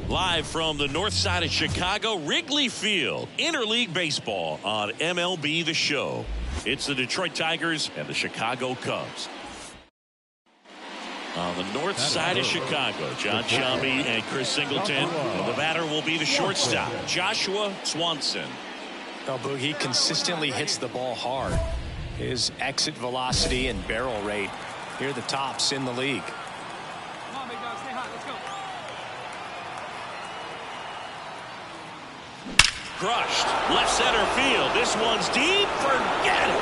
Live from the north side of Chicago, Wrigley Field, interleague baseball on MLB The Show. It's the Detroit Tigers and the Chicago Cubs. On the north side of Chicago, John Shambi and Chris Singleton. The batter will be the shortstop, Joshua Swanson. Well, Boog, he consistently hits the ball hard. His exit velocity and barrel rate, here are the tops in the league. Crushed. Left center field. This one's deep. Forget it.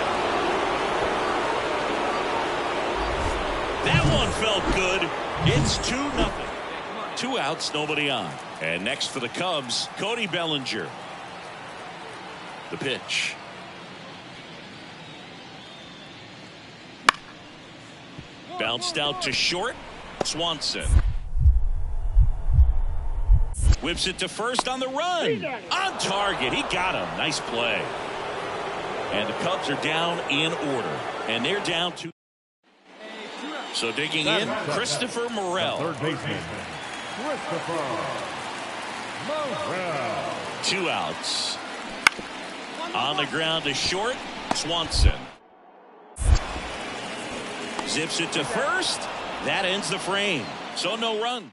That one felt good. It's 2-0. 2 outs, nobody on. And next for the Cubs, Cody Bellinger. The pitch. Bounced out to short. Swanson. Whips it to first on the run. On target. He got him. Nice play. And the Cubs are down in order. And they're down to. So digging in, Christopher Morel. Third baseman, Christopher Morel. 2 outs. On the ground to short. Swanson. Zips it to first. That ends the frame. So no run.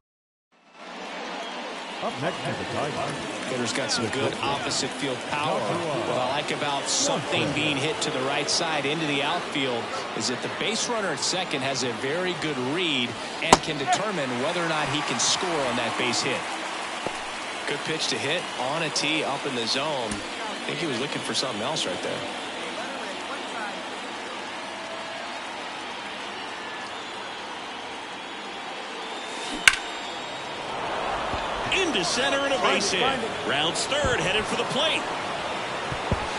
Up next to the Tigers. Hitter's got some good opposite field power. What I like about something being hit to the right side into the outfield is that the base runner at second has a very good read and can determine whether or not he can score on that base hit. Good pitch to hit on a tee up in the zone. I think he was looking for something else right there. Into center and a base hit. Rounds third, headed for the plate.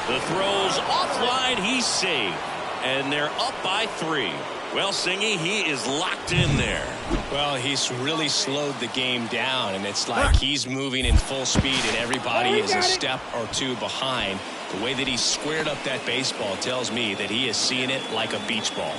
The throw's offline. He's safe. And they're up by 3. Well, Singy, he is locked in there. Well, he's really slowed the game down, and it's like he's moving in full speed, and everybody is a step or 2 behind. The way that he squared up that baseball tells me that he is seeing it like a beach ball.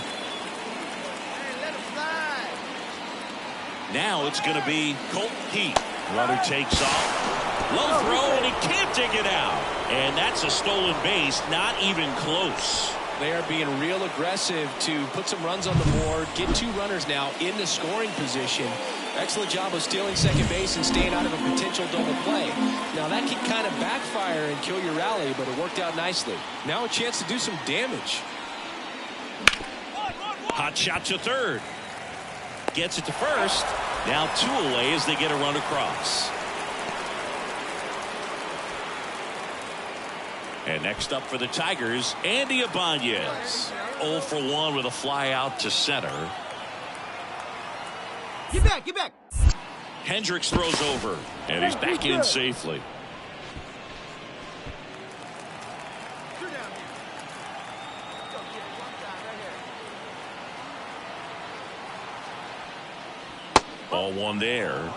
Now it's going to be Colt Heat. Runner takes off. Low throw, and he can't dig it out. And that's a stolen base, not even close. They are being real aggressive to put some runs on the board, get 2 runners now in the scoring position. Excellent job of stealing second base and staying out of a potential double play. Now that can kind of backfire and kill your rally, but it worked out nicely. Now a chance to do some damage. Hot shot to third. Gets it to first. Now 2 away as they get a run across. And next up for the Tigers, Andy Ibanez. 0 for 1 with a fly out to center. Get back, get back. Hendricks throws over, and he's back in safely. Ball 1 there.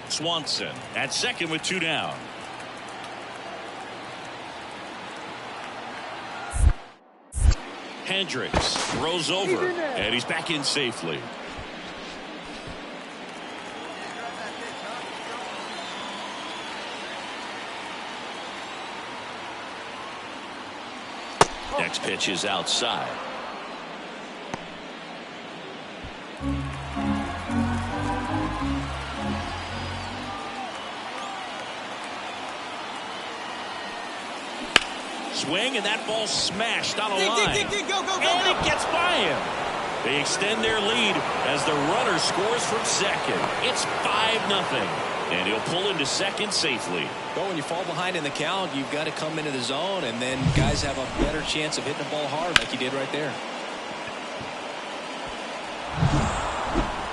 Swanson at second with 2 down. Hendricks throws over, and he's back in safely. Next pitch is outside. Swing, and that ball smashed on a line. And it gets by him. They extend their lead as the runner scores from second. It's 5-0. And he'll pull into second safely. But when you fall behind in the count, you've got to come into the zone, and then guys have a better chance of hitting the ball hard like he did right there.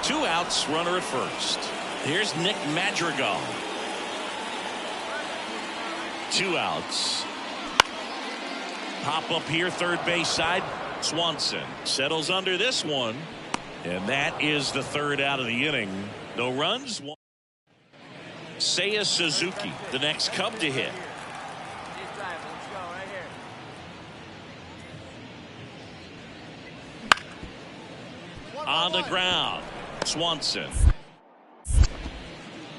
2 outs, runner at first. Here's Nick Madrigal. 2 outs. Pop up here, third base side. Swanson settles under this one. And that is the 3rd out of the inning. No runs. Seiya Suzuki, the next Cub to hit. On the ground, Swanson.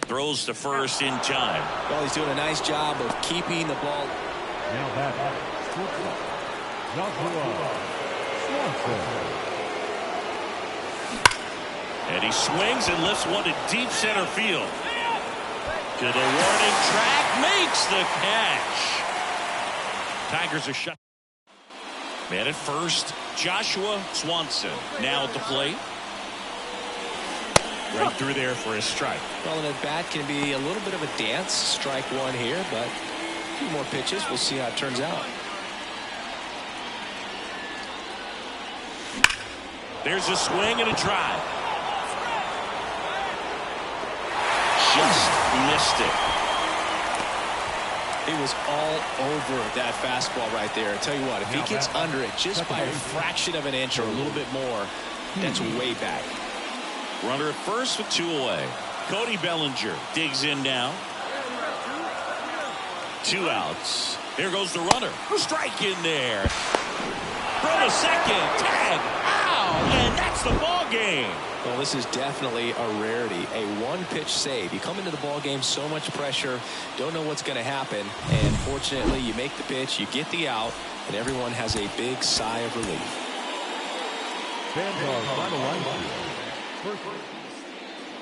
Throws to first in time. Well, he's doing a nice job of keeping the ball. Now batting, shortstop, Joshua Swanson. And he swings and lifts one to deep center field. To the warning track, makes the catch. Tigers are shut. Man at first, Joshua Swanson now at the plate. Right through there for a strike. Well, an at-bat can be a little bit of a dance. Strike one here, but a few more pitches. We'll see how it turns out. There's a swing and a drive. Just missed it. He was all over that fastball right there. I tell you what, if he gets under it just by a fraction of an inch or a little bit more, that's way back. Runner at first with 2 away. Cody Bellinger digs in now. 2 outs. Here goes the runner. Strike in there. From a second. Tag. Ow! And that's the ball game. Well, this is definitely a rarity. A one-pitch save. You come into the ball game, so much pressure, don't know what's going to happen, and fortunately you make the pitch, you get the out, and everyone has a big sigh of relief.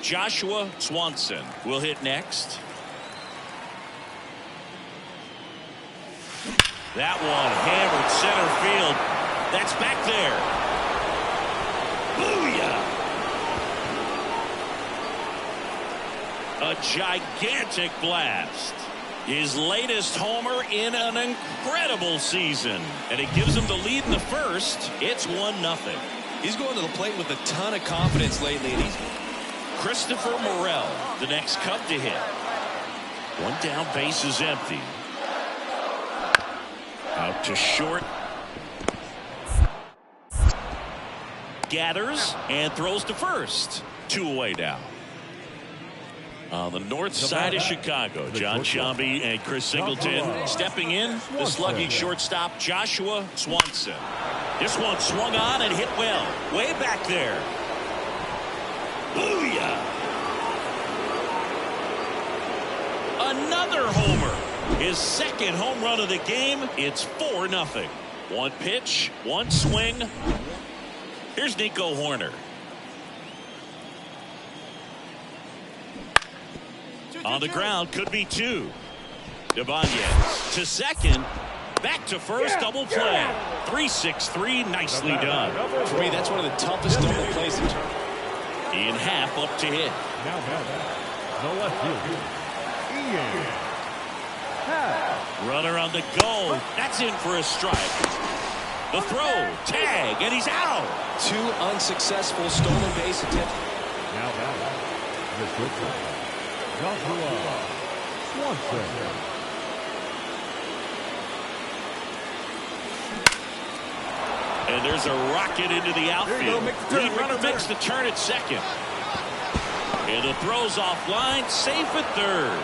Joshua Swanson will hit next. That one hammered center field. That's back there. Booyah! A gigantic blast. His latest homer in an incredible season. And it gives him the lead in the first. It's 1-0. He's going to the plate with a ton of confidence lately. And he's Christopher Morel, the next Cub to hit. 1 down, base is empty. Out to short. Gathers and throws to first. 2 away now. On the north side of Chicago, John Sciambi and Chris Singleton stepping in. The slugging shortstop, Joshua Swanson. This one swung on and hit well. Way back there. Booyah! Another homer. His second home run of the game. It's 4-0. 1 pitch, 1 swing. Here's Nico Horner. On the ground, could be 2. Ibanez to second. Back to first, double play. 3-6-3, nicely done. For me, that's one of the toughest double plays in terms. Ian Happ up to hit. Now the left fielder, Ian Happ. Runner on the go. That's in for a strike. The throw, tag, and he's out. 2 unsuccessful stolen base attempts. Now the shortstop, Joshua Swanson. And there's a rocket into the outfield. Lead runner makes the turn at second. And the throw's offline, safe at third.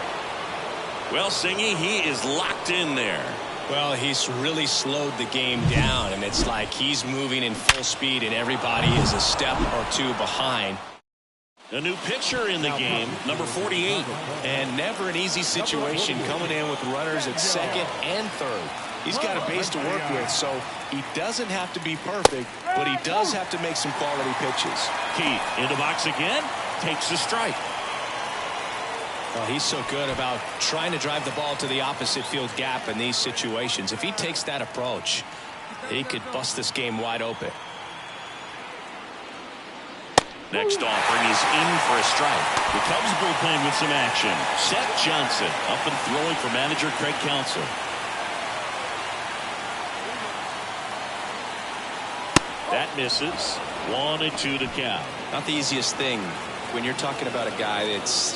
Well, Singy, he is locked in there. Well, he's really slowed the game down, and it's like he's moving in full speed, and everybody is a step or 2 behind. A new pitcher in the game, number 48. And never an easy situation coming in with runners at second and third. He's got a base to work with, so he doesn't have to be perfect, but he does have to make some quality pitches. Keith in the box again, takes a strike. Well, he's so good about trying to drive the ball to the opposite field gap in these situations. If he takes that approach, he could bust this game wide open. Next offering is in for a strike. The Cubs bullpen with some action. Seth Johnson up and throwing for manager Craig Counsell. That misses. 1-2 to count. Not the easiest thing when you're talking about a guy that's,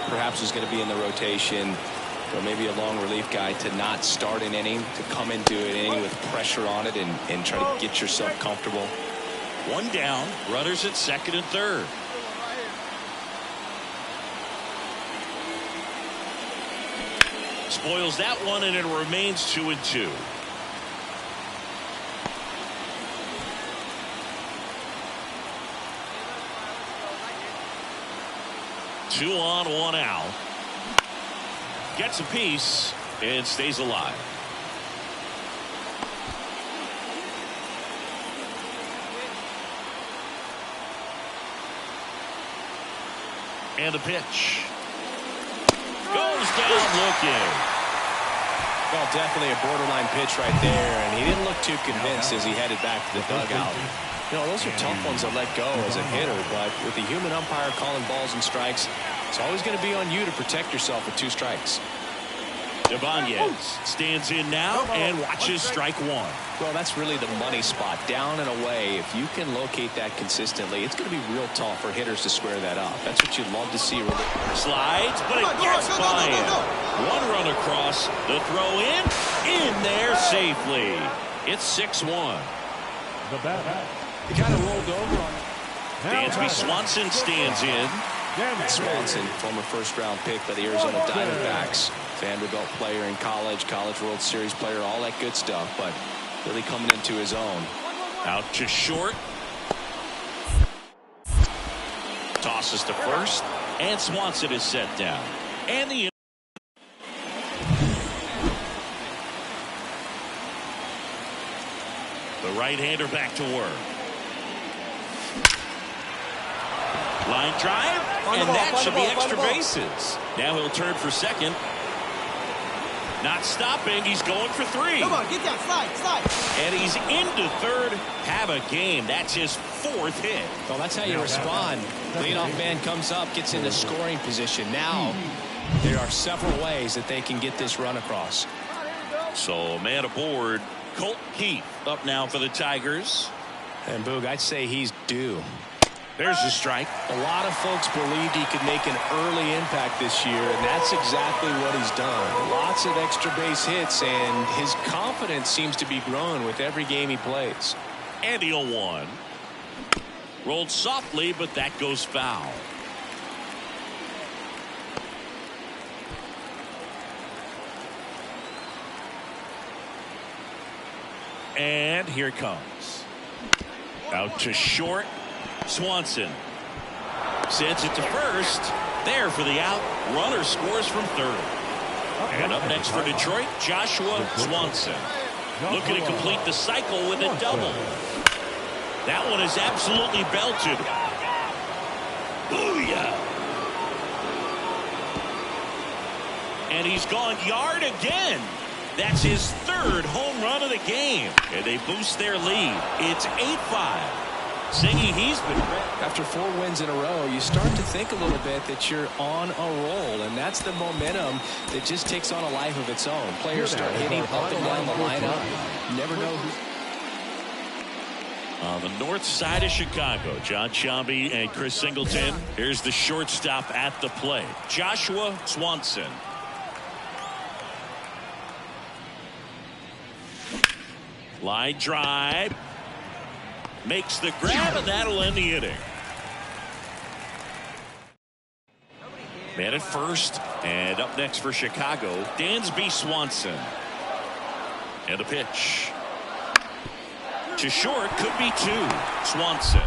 perhaps is going to be in the rotation, or maybe a long relief guy, to not start an inning, to come into an inning with pressure on it and try to get yourself comfortable. 1 down, runners at second and third. Spoils that one, and it remains 2-2. 2 on, 1 out. Gets a piece and stays alive. And the pitch goes down looking. Well, definitely a borderline pitch right there, and he didn't look too convinced as he headed back to the dugout. You know, those are tough ones to let go as a hitter, but with the human umpire calling balls and strikes, it's always going to be on you to protect yourself with 2 strikes. Ibanez stands in now and watches strike 1. Well, that's really the money spot, down and away. If you can locate that consistently, it's going to be real tough for hitters to square that up. That's what you'd love to see. Slides, but it gets by him. 1 run across, the throw in there safely. It's 6-1. The bat. He kind of rolled over on it. Dansby Swanson stands in. Swanson, former first-round pick by the Arizona Diamondbacks. Vanderbilt player in college, College World Series player, all that good stuff, but really coming into his own. Out to short. Tosses to first, and Swanson is set down. And the right-hander back to work. Line drive, and that should be extra bases. Now he'll turn for second. Not stopping. He's going for 3. Come on, get that slide. And he's into third. Have a game. That's his 4th hit. Well, that's how you respond. Leadoff man comes up, gets into scoring position. Now, there are several ways that they can get this run across. So, man aboard. Colt Keith up now for the Tigers. And Boog, I'd say he's due. There's the strike. A lot of folks believed he could make an early impact this year, and that's exactly what he's done. Lots of extra base hits, and his confidence seems to be growing with every game he plays. And the 0-1. Rolled softly, but that goes foul. And here it comes. Out to short. Swanson sends it to first. There for the out. Runner scores from third. And up next for Detroit, Joshua Swanson. Looking to complete the cycle with a double. That one is absolutely belted. Booyah! And he's gone yard again. That's his 3rd home run of the game. And they boost their lead. It's 8-5. Singy, he's been after 4 wins in a row. You start to think a little bit that you're on a roll, and that's the momentum that just takes on a life of its own. Players start hitting up and down the lineup. You never know who's on the north side of Chicago. John Sciambi and Chris Singleton. Here's the shortstop at the plate, Joshua Swanson. Line drive. Makes the grab, and that'll end the inning. Man at first, and up next for Chicago, Dansby Swanson. And the pitch. To short, could be 2. Swanson.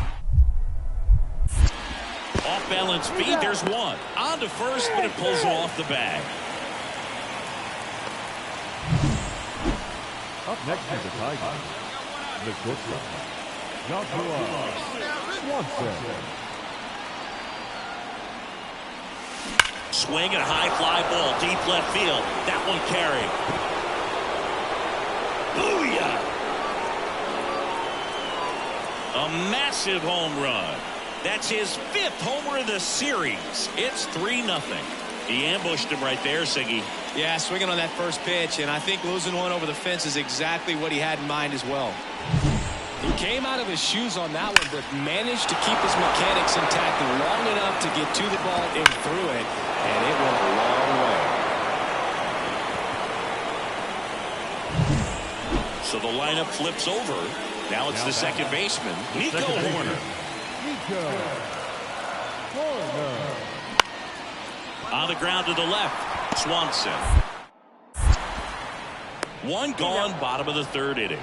Off balance feed, there's 1. On to first, but it pulls him off the bag. Up next is the Tigers. The shortstop, Joshua Swanson. Swing and a high fly ball, deep left field. That one carried. Booyah! A massive home run. That's his 5th homer of the series. It's 3-0. He ambushed him right there, Siggy. Yeah, swinging on that first pitch, and I think losing one over the fence is exactly what he had in mind as well. He came out of his shoes on that one, but managed to keep his mechanics intact long enough to get to the ball and through it, and it went a long way. So the lineup flips over. Now it's the second baseman, Nico Hoerner. On the ground to the left, Swanson. One gone, bottom of the 3rd inning.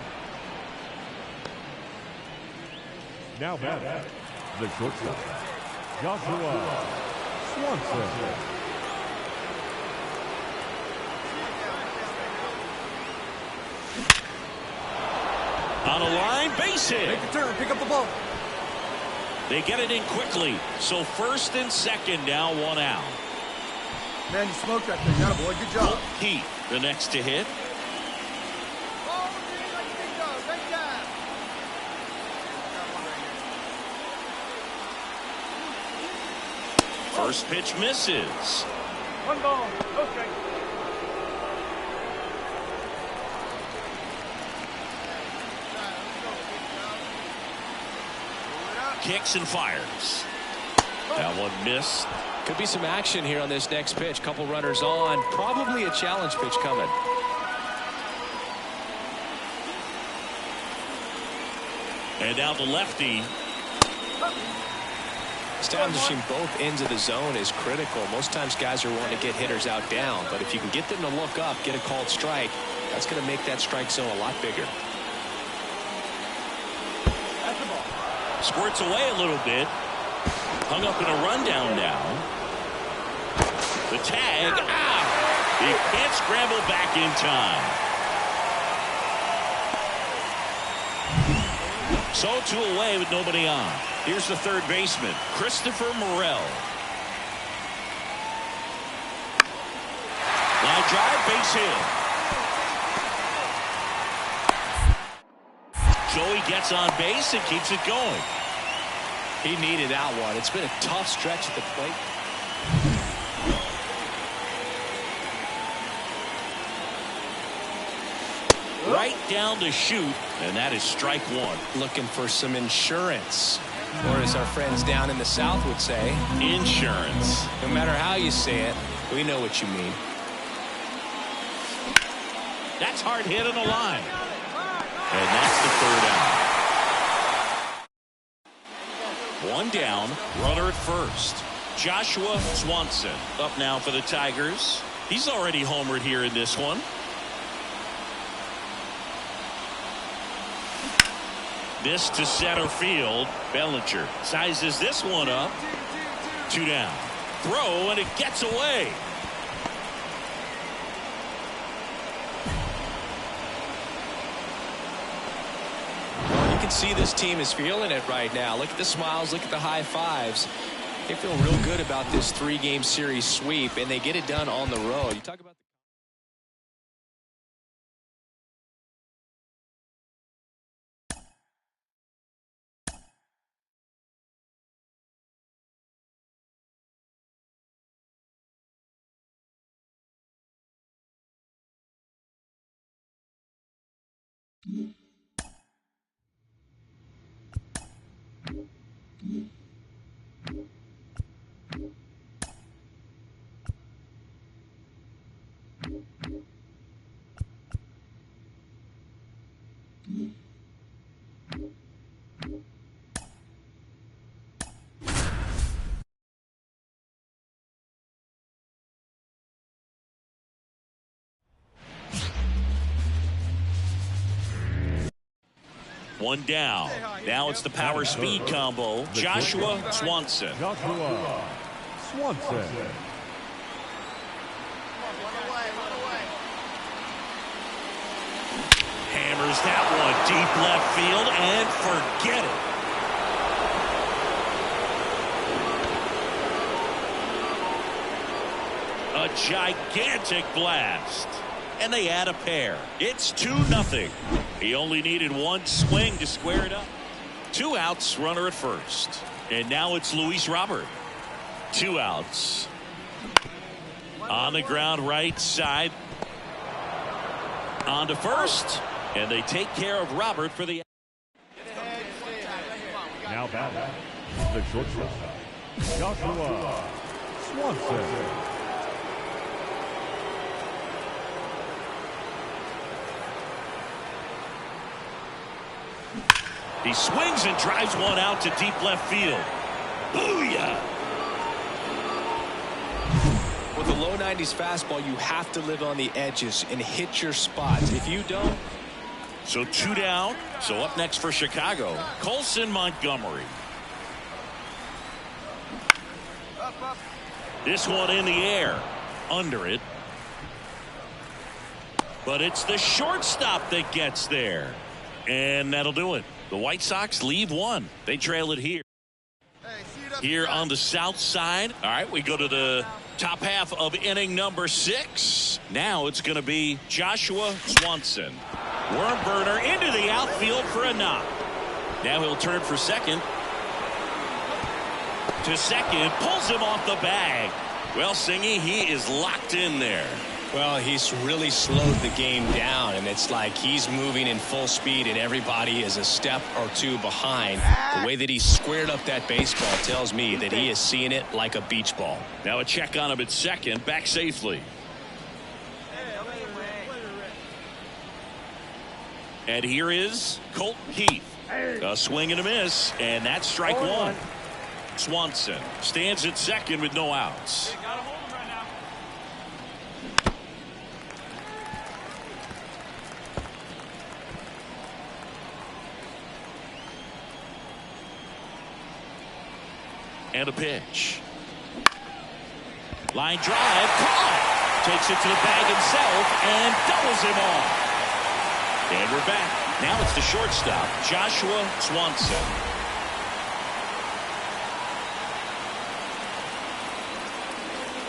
Now back, the shortstop, Joshua Swanson. On a line, base hit. Make a turn, pick up the ball. They get it in quickly. So first and second, now one out. Man, you smoked that thing. Atta boy, good job. Heat, the next to hit. First pitch misses. One ball. Okay. Kicks and fires. That one missed. Could be some action here on this next pitch. Couple runners on. Probably a challenge pitch coming. And now the lefty. Establishing both ends of the zone is critical. Most times guys are wanting to get hitters out down, but if you can get them to look up, get a called strike, that's going to make that strike zone a lot bigger. Squirts away a little bit. Hung up in a rundown now. The tag. He can't scramble back in time. So two away with nobody on. Here's the third baseman, Christopher Morel. Line drive, base hit. Joey gets on base and keeps it going. He needed that one. It's been a tough stretch at the plate. Right down to shoot, and that is strike one. Looking for some insurance, or as our friends down in the South would say, Insurance. no matter how you say it, we know what you mean. That's hard hit on the line. And that's the third out. One down, runner at first. Joshua Swanson up now for the Tigers. He's already homered here in this one. This to center field. Bellinger sizes this one up. Two down. Throw, and it gets away. Well, you can see this team is feeling it right now. Look at the smiles. Look at the high fives. They feel real good about this 3-game series sweep, and they get it done on the road. You talk about One down. Now it's the power speed combo. Joshua Swanson. Joshua Swanson. Hammers that one deep left field and forget it. A gigantic blast. And they add a pair. It's 2-0. He only needed one swing to square it up. Two outs, runner at first. And now it's Luis Robert. Two outs. On the ground right side. On to first. And they take care of Robert for the. Now batting, the shortstop, Joshua Swanson. He swings and drives one out to deep left field. Booyah! with a low 90s fastball, you have to live on the edges and hit your spots. If you don't. So two down. So up next for Chicago, Colson Montgomery. This one in the air. Under it. But it's the shortstop that gets there. And that'll do it. The White Sox leave one. They trail it here. Here on the south side. All right, we go to the top half of inning number 6. Now it's going to be Joshua Swanson. Worm burner into the outfield for a knock. Now he'll turn for second. To second, pulls him off the bag. Well, Singy, he is locked in there. Well, he's really slowed the game down, and it's like he's moving in full speed, and everybody is a step or two behind. The way that he squared up that baseball tells me that he is seeing it like a beach ball. Now a check on him at second, back safely. And here is Colt Heath. A swing and a miss, and that's strike one. Swanson stands at second with no outs. And a pitch. Line drive, caught. Takes it to the bag himself and doubles him off. And we're back. Now it's the shortstop, Joshua Swanson.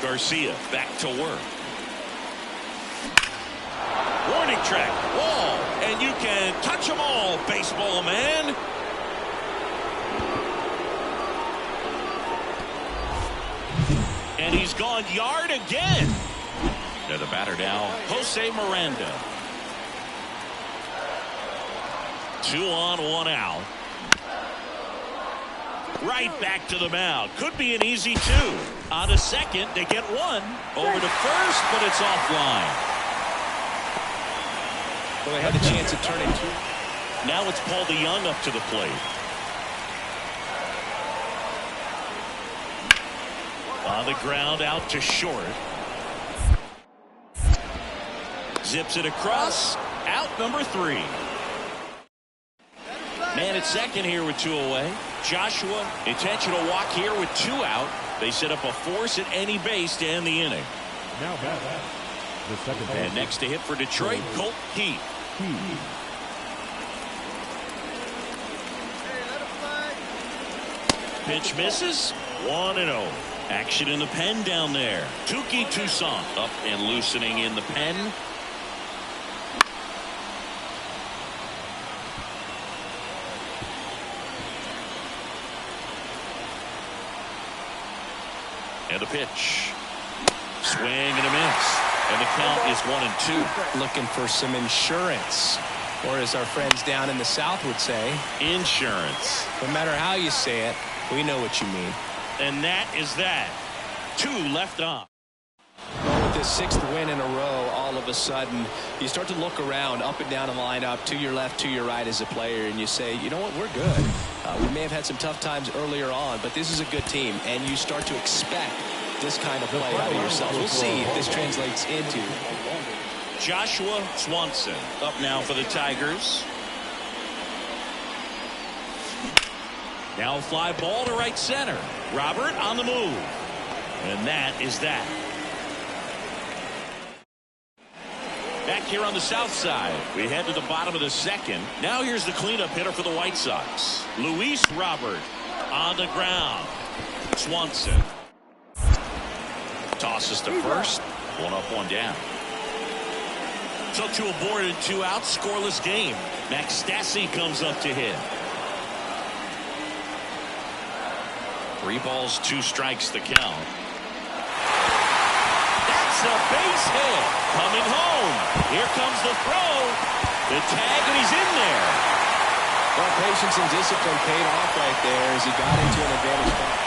Garcia back to work. Warning track, wall, and you can touch them all, baseball man. And he's gone yard again. To the batter now, Jose Miranda. 2 on, 1 out. Right back to the mound. Could be an easy 2. On to second, they get 1. Over to first, but it's offline. Well, they had the chance of turning 2. Now it's Paul DeYoung up to the plate. On the ground, out to short. Zips it across. Out number 3. Man at second here with 2 away. Joshua, intentional walk here with 2 out. They set up a force at any base to end the inning. Now back. The second base. And next to hit for Detroit, Colt Heath. Pitch misses. 1-0. Action in the pen down there. Touki Toussaint up and loosening in the pen. And a pitch. Swing and a miss. And the count is 1-2. Looking for some insurance. Or as our friends down in the South would say, insurance. No matter how you say it, we know what you mean. And that is that. 2 left on. Well, with this 6th win in a row, all of a sudden, you start to look around, up and down the lineup, to your left, to your right as a player, and you say, you know what, we're good. We may have had some tough times earlier on, but this is a good team, and you start to expect this kind of play out of yourselves. We'll see if this translates into. Joshua Swanson up now for the Tigers. Now a fly ball to right center. Robert on the move. And that is that. Back here on the south side, we head to the bottom of the 2nd. Now here's the cleanup hitter for the White Sox. Luis Robert on the ground. Swanson tosses to first. 1 up, 1 down. So 2 aboard and 2 out. Scoreless game. Max Stassi comes up to hit. 3 balls, 2 strikes the count. That's a base hit. Coming home. Here comes the throw. The tag, and he's in there. Well, patience and discipline paid off right there as he got into an advantage spot.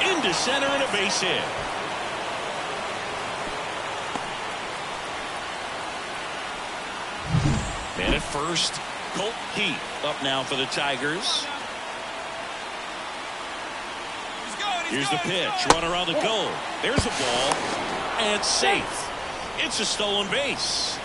Into center and a base hit. And at first, Colt Heath up now for the Tigers. Here's the pitch. Runner on the go. There's a ball. And safe. It's a stolen base.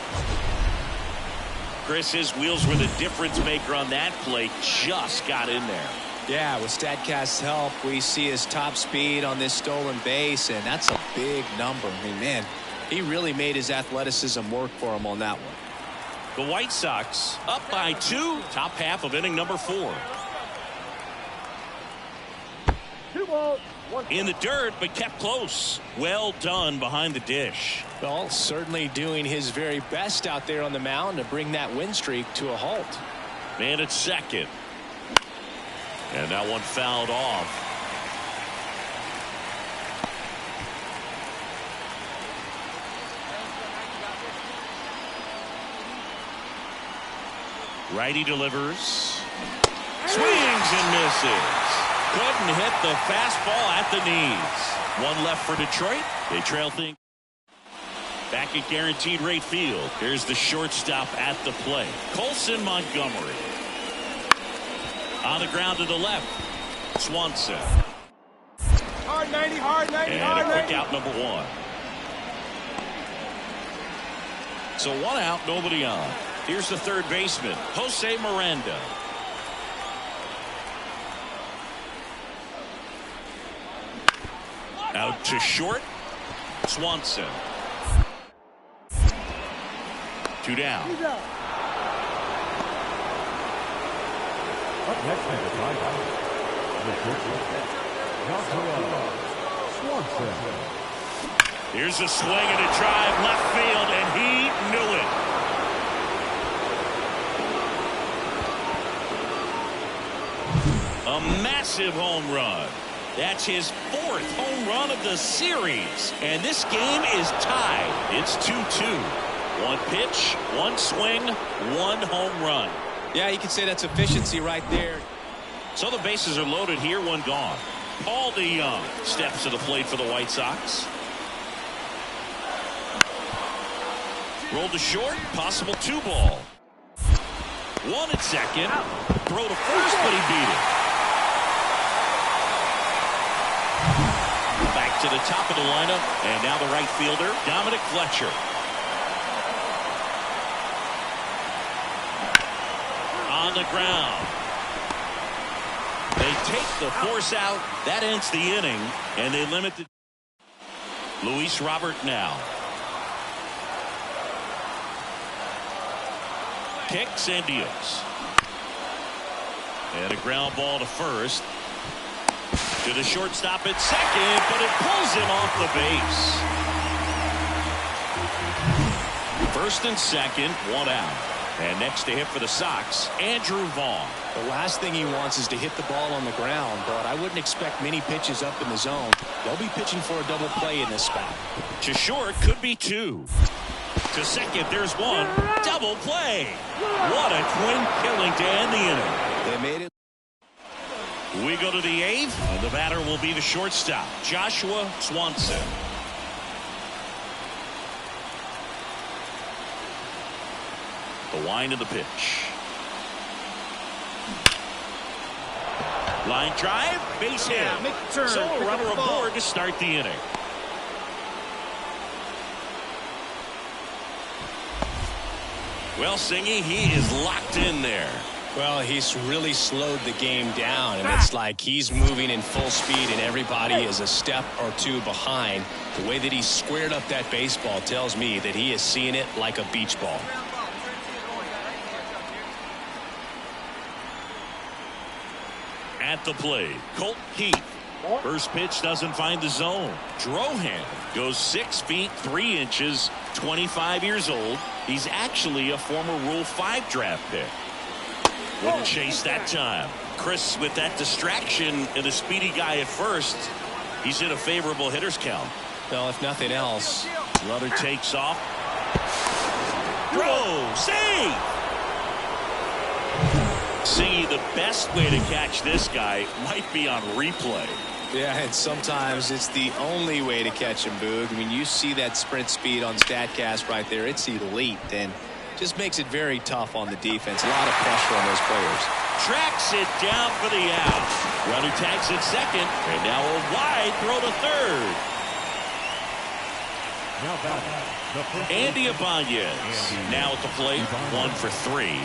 Chris, his wheels were the difference maker on that play. Just got in there. Yeah, with StatCast's help, we see his top speed on this stolen base, and that's a big number. I mean, man, he really made his athleticism work for him on that one. The White Sox up by 2, top half of inning number 4. 2 balls, 1 In the dirt, but kept close. Well done behind the dish. Well, certainly doing his very best out there on the mound to bring that win streak to a halt. Man at second. And that one fouled off. Righty delivers. Swings and misses. Couldn't hit the fastball at the knees. One left for Detroit. They trail things. Back at Guaranteed Rate Field. Here's the shortstop at the plate. Colson Montgomery. On the ground to the left. Swanson. hard 90, hard 90, And hard a quick 90. out number 1. So 1 out, nobody on. Here's the third baseman, Jose Miranda. Out to short. Swanson. 2 down. He's out. Up next at the time, the shortstop, Joshua Swanson. Here's a swing and a drive left field, and he knew it. A massive home run. That's his 4th home run of the series. And this game is tied. It's 2-2. 1 pitch, 1 swing, 1 home run. Yeah, you can say that's efficiency right there. So the bases are loaded here, 1 gone. Paul DeYoung steps to the plate for the White Sox. Rolled to short, possible 2 ball. 1 at second. Throw to first, but he beat it. Back to the top of the lineup, and now the right fielder, Dominic Fletcher. On the ground. They take the force out. That ends the inning, and they limit the. Luis Robert now. Kicks and deals. And a ground ball to first. To the shortstop at second, but it pulls him off the base. First and second, 1 out. And next to hit for the Sox, Andrew Vaughn. The last thing he wants is to hit the ball on the ground, but I wouldn't expect many pitches up in the zone. They'll be pitching for a double play in this spot. To short, could be 2. To second, there's 1. Double play. What a twin killing to end the inning. They made it. We go to the 8th, and the batter will be the shortstop, Joshua Swanson. The wind of the pitch. Line drive, base hit. Make the turn. So a Pick up runner the ball. aboard to start the inning. Well, Singy, he is locked in there. Well, he's really slowed the game down, and it's like he's moving in full speed and everybody is a step or 2 behind. The way that he squared up that baseball tells me that he is seeing it like a beach ball. At the plate, Colt Heath. First pitch doesn't find the zone. Drohan goes 6 feet 3 inches, 25 years old. He's actually a former Rule 5 draft pick. Wouldn't chase that time. Chris, with that distraction and a speedy guy at first, he's in a favorable hitter's count. Well, if nothing else. Runner takes off. Throw, save! See, the best way to catch this guy might be on replay. Yeah, and sometimes it's the only way to catch him, Boog. I mean, you see that sprint speed on StatCast right there. It's elite, and just makes it very tough on the defense. A lot of pressure on those players. Tracks it down for the out. Runner tags at second, and now a wide throw to third. Now batting, the first Andy Ibanez now at the plate, 1 for 3.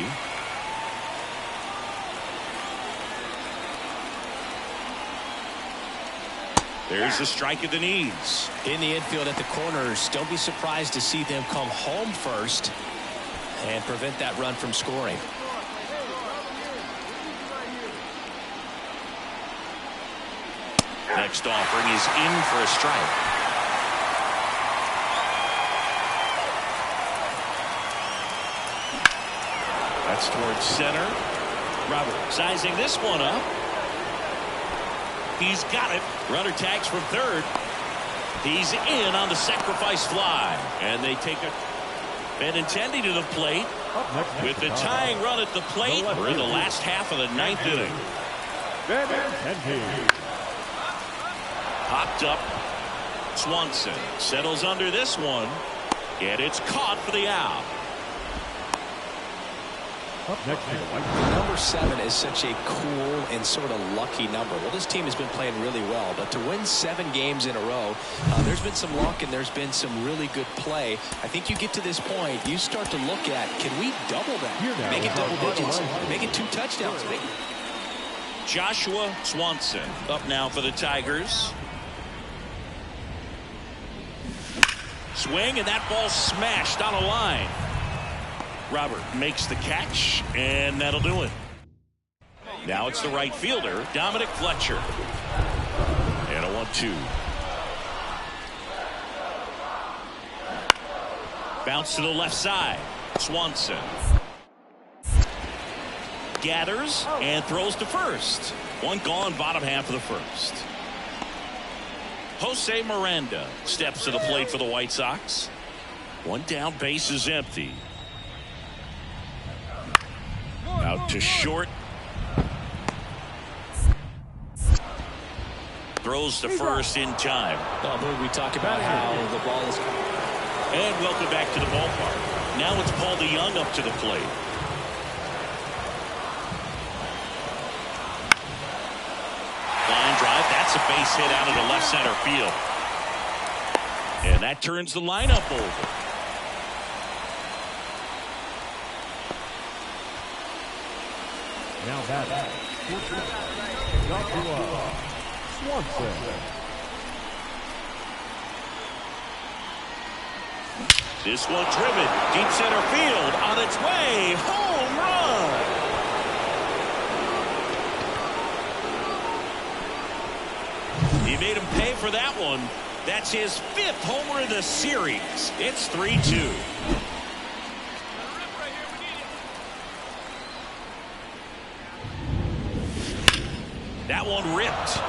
There's a strike at the knees. In the infield at the corners, don't be surprised to see them come home first and prevent that run from scoring. Next offering is in for a strike. That's towards center. Robert sizing this one up. He's got it. Runner tags from third. He's in on the sacrifice fly. And they take a Benintendi to the plate. With the tying run at the plate, we're in the last half of the 9th inning. Popped up. Swanson settles under this one. And it's caught for the out. Up next to the White Number 7 is such a cool and sort of lucky number. Well, this team has been playing really well, but to win 7 games in a row, there's been some luck and there's been some really good play. I think you get to this point, you start to look at, can we double that? Make it double digits. Make it 2 touchdowns. Joshua Swanson up now for the Tigers. Swing, and that ball smashed on a line. Robert makes the catch, and that'll do it. Now it's the right fielder, Dominic Fletcher. And a 1-2. Bounce to the left side. Swanson gathers and throws to first. One gone, bottom half of the first. Jose Miranda steps to the plate for the White Sox. One down, base is empty. Out to short. Throws to first in time. Well, we talk about how the ball is. And welcome back to the ballpark. Now it's Paul DeYoung up to the plate. Line drive. That's a base hit out of the left center field. And that turns the lineup over. Now batting, Joshua Swanson. This one driven deep center field on its way. Home run. He made him pay for that one. That's his 5th homer of the series. It's 3-2. That one ripped.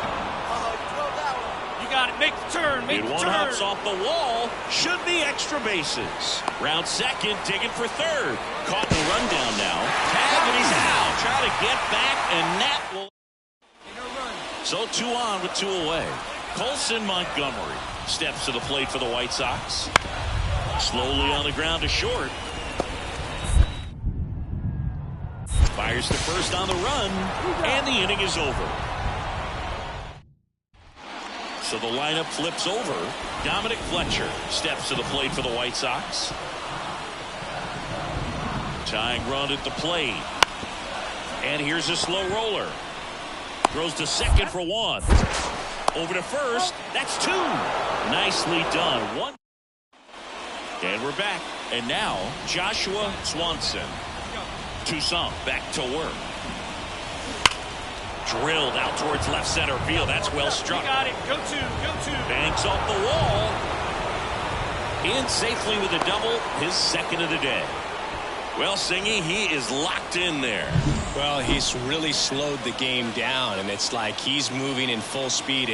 You got it. Make the turn. Make the One turn. hops off the wall. Should be extra bases. Round second, digging for third. Caught in the rundown now. Tag, and he's out. Try to get back, and that will. So 2 on with 2 away. Colson Montgomery steps to the plate for the White Sox. Slowly on the ground to short. Fires to first on the run, and the inning is over. So the lineup flips over. Dominic Fletcher steps to the plate for the White Sox. Tying run at the plate. And here's a slow roller. Throws to second for 1. Over to first. That's 2. Nicely done. 1. And we're back. And now Joshua Swanson. Toussaint back to work. Drilled out towards left center field. That's well struck. You got it. Go to. Banks off the wall. In safely with a double. His 2nd of the day. Well, Singy, he is locked in there. Well, he's really slowed the game down, and it's like he's moving in full speed.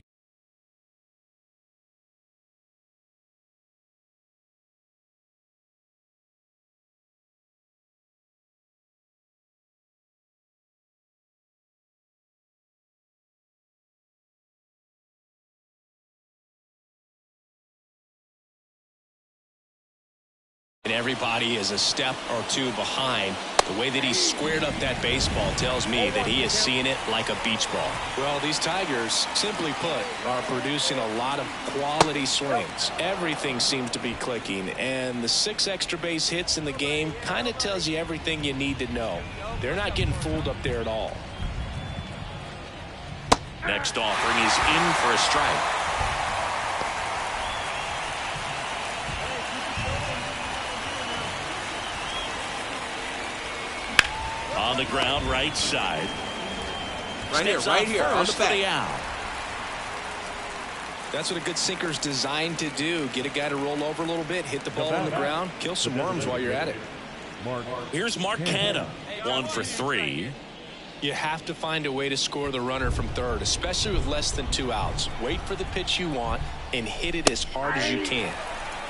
Everybody is a step or two behind. The way that he squared up that baseball tells me that he is seeing it like a beach ball. Well, these Tigers, simply put, are producing a lot of quality swings. Everything seems to be clicking, and the 6 extra base hits in the game kind of tells you everything you need to know. They're not getting fooled up there at all. Next offering is in for a strike. On the ground, right side. Right here, on the back. That's what a good sinker's designed to do. Get a guy to roll over a little bit, hit the ball on the ground, kill some worms while you're at it. Here's Mark Canha, 1 for 3. You have to find a way to score the runner from third, especially with less than 2 outs. Wait for the pitch you want and hit it as hard as you can.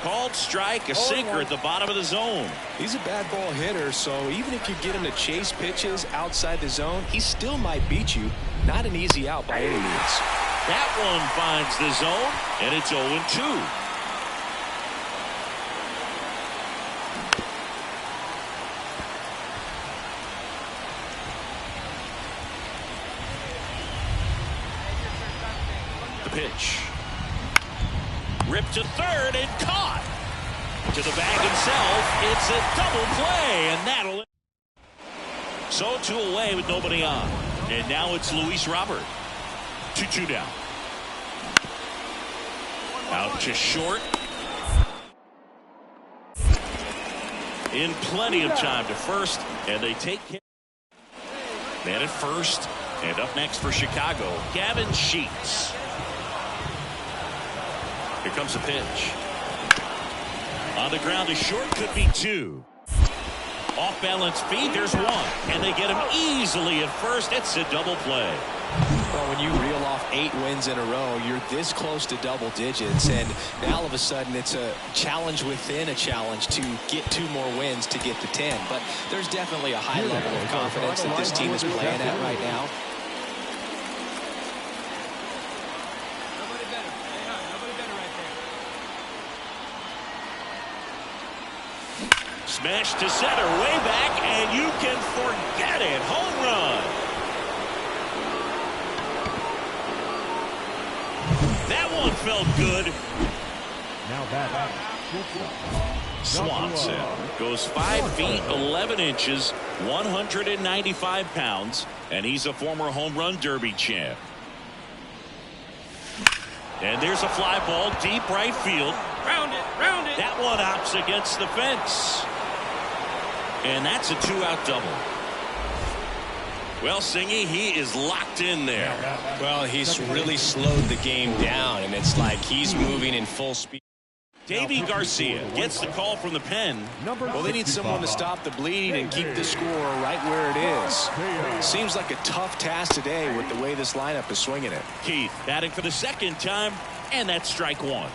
Called strike, a sinker at the bottom of the zone. He's a bad ball hitter, so even if you get him to chase pitches outside the zone, he still might beat you. Not an easy out by any means. That one finds the zone, and it's 0-2. The pitch. Ripped to third and caught. To the bag himself. It's a double play, and that'll. So 2 away with nobody on. And now it's Luis Robert. 2-2 down. Out to short. In plenty of time to first, and they take him. Man at first, and up next for Chicago, Gavin Sheets. Here comes the pitch. On the ground, a short could be 2. Off balance feet, there's 1. And they get him easily at first. It's a double play. Well, when you reel off 8 wins in a row, you're this close to double digits. And now all of a sudden, it's a challenge within a challenge to get 2 more wins to get to 10. But there's definitely a high level of confidence that this team is playing at right now. Smash to center, way back, and you can forget it. Home run. That one felt good. Now back. Swanson goes 5 feet 11 inches, 195 pounds, and he's a former home run derby champ. And there's a fly ball deep right field. Round it, round it. That one hops against the fence. And that's a 2-out double. Well, Singy, he is locked in there. Well, he's really slowed the game down, and it's like he's moving in full speed. Davy Garcia gets the call from the pen. Well, they need someone to stop the bleeding and keep the score right where it is. Seems like a tough task today with the way this lineup is swinging it. Keith batting for the 2nd time, and that's strike 1.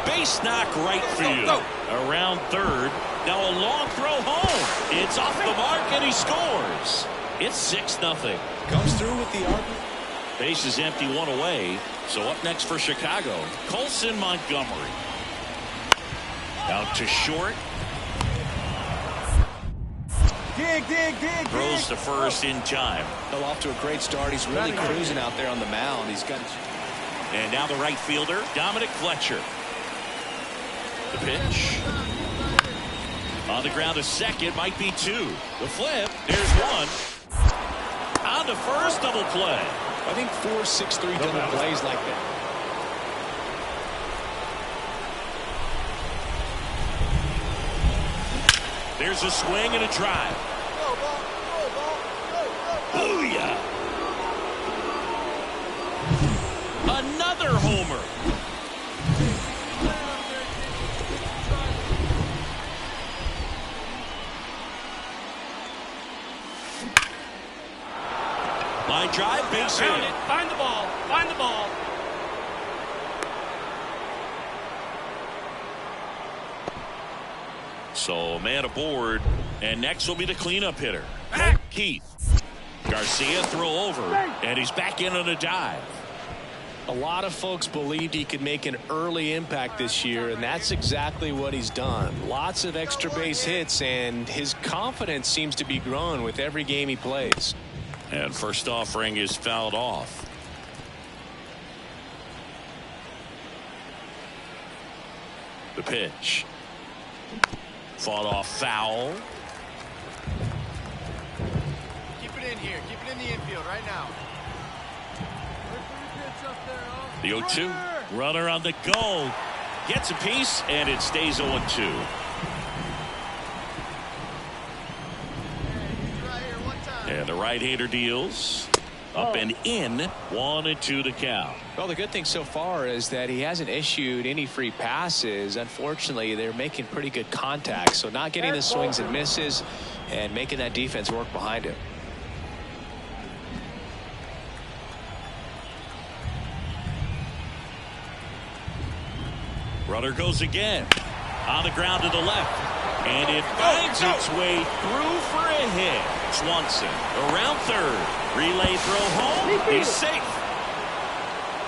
Base knock right field. Around third. Now a long throw home. It's off the mark, and he scores. It's 6-0. Comes through with the arm. Base is empty, 1 away. So up next for Chicago, Colson Montgomery. Out to short. Dig. Throws to first in time. Well, off to a great start. He's really cruising out there on the mound. He's got. And now the right fielder, Dominic Fletcher. The pitch. On the ground, a second, might be 2. The flip, there's 1. On to first, double play. I think 4, 6, 3 double plays like that. There's a swing and a drive. Booyah! Another homer. Line drive, base hit. Find the ball. Find the ball. So man aboard, and next will be the cleanup hitter, Keith. Garcia throw over, and he's back in on a dive. A lot of folks believed he could make an early impact this year, and that's exactly what he's done. Lots of extra base hits, and his confidence seems to be growing with every game he plays. And first offering is fouled off. The pitch. Fought off foul. Keep it in here. Keep it in the infield right now. The 0-2. Runner on the go. Gets a piece, and it stays 0-2. And the right-hander deals. Up and in. 1-2 to count. Well, the good thing so far is that he hasn't issued any free passes. Unfortunately, they're making pretty good contact. So not getting the swings and misses and making that defense work behind him. Runner goes again. On the ground to the left. And it finds its way through for a hit. Swanson around third. Relay throw home. He's safe.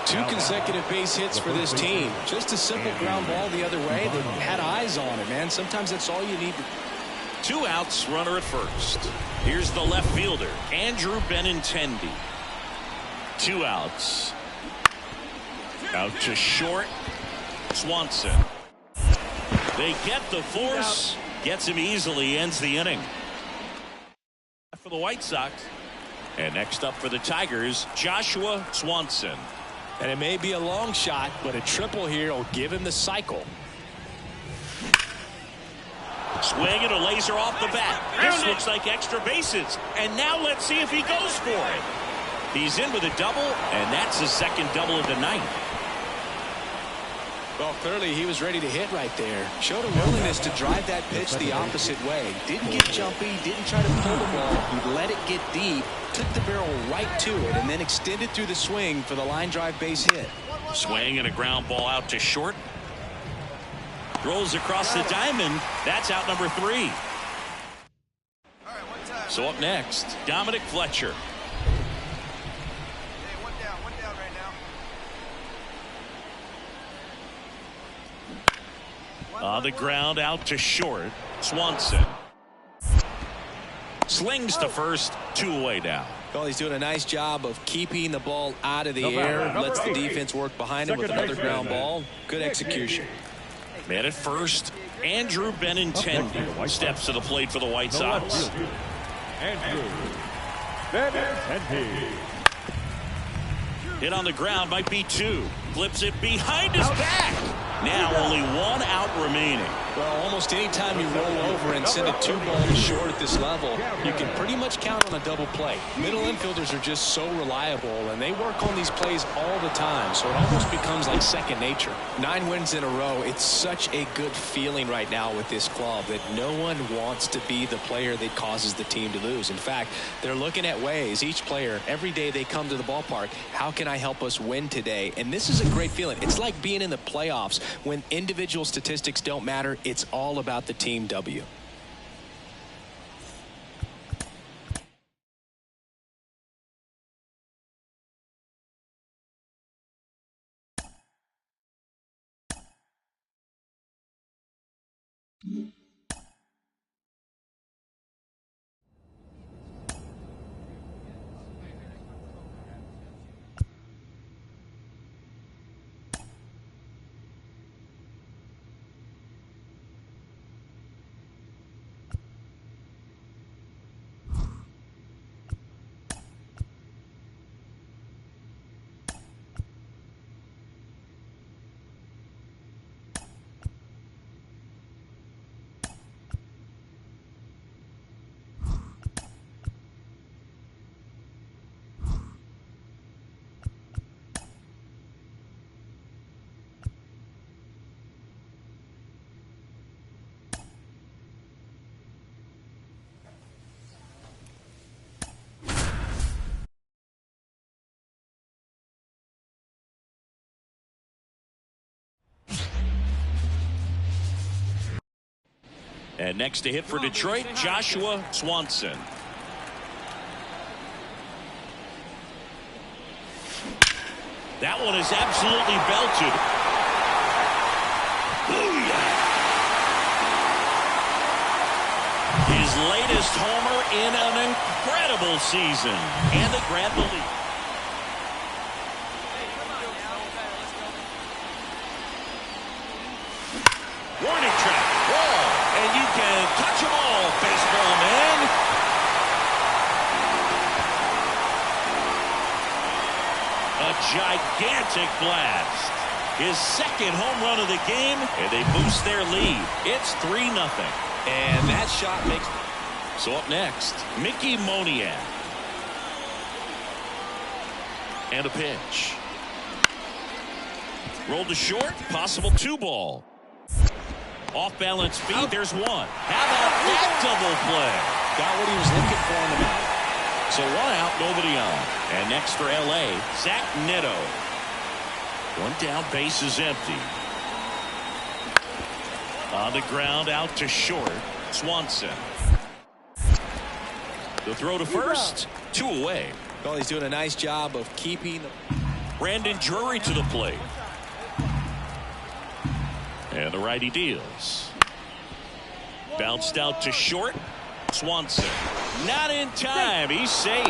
2 consecutive base hits for this team. Just a simple ground ball the other way. They had eyes on it, man. Sometimes that's all you need. 2 outs, runner at first. Here's the left fielder, Andrew Benintendi. 2 outs. Out to short. Swanson. They get the force. Gets him easily. Ends the inning. For the White Sox. And next up for the Tigers, Joshua Swanson. And it may be a long shot, but a triple here will give him the cycle. Swing and a laser off the bat. This looks like extra bases. And now let's see if he goes for it. He's in with a double, and that's his second double of the night. Well, clearly he was ready to hit right there. Showed a willingness to drive that pitch the opposite way. Didn't get jumpy, didn't try to pull the ball. He let it get deep, took the barrel right to it, and then extended through the swing for the line drive base hit. Swing and a ground ball out to short. Rolls across the diamond. That's out number 3. So up next, Dominic Fletcher. One down right now. On the ground out to short. Swanson. Slings to first. 2 away now. Well, he's doing a nice job of keeping the ball out of the air. Lets the defense work behind him with another ground ball. Good execution. Man at first, Andrew Benintendi steps to the plate for the White Sox. Andrew Benintendi. Hit on the ground, might be 2. Flips it behind his back. Now only 1 out remaining. Well, almost any time you roll over and send a 2-ball to short at this level, you can pretty much count on a double play. Middle infielders are just so reliable, and they work on these plays all the time, so it almost becomes like second nature. 9 wins in a row. It's such a good feeling right now with this club that no one wants to be the player that causes the team to lose. In fact, they're looking at ways, each player, every day they come to the ballpark, how can I help us win today? And this is a great feeling. It's like being in the playoffs. When individual statistics don't matter, it's all about the team W. And next to hit for Detroit, Joshua Swanson. That one is absolutely belted. Booyah! His latest homer in an incredible season. And they grab the lead. Warning track. Wall. And you can touch them all, baseball man. A gigantic blast. His second home run of the game, and they boost their lead. It's 3-0. And that shot makes... So up next, Mickey Moniak. And a pitch. Rolled to short, possible 2-ball. Off balance feed, there's one. How about that double play? Got what he was looking for on the mound. So 1 out, nobody on. And next for L.A., Zach Neto. 1 down, base is empty. On the ground, out to short, Swanson. The throw to first, 2 away. Well, he's doing a nice job of keeping... Brandon Drury to the plate. And the righty deals. Bounced out to short, Swanson. Not in time, he's safe.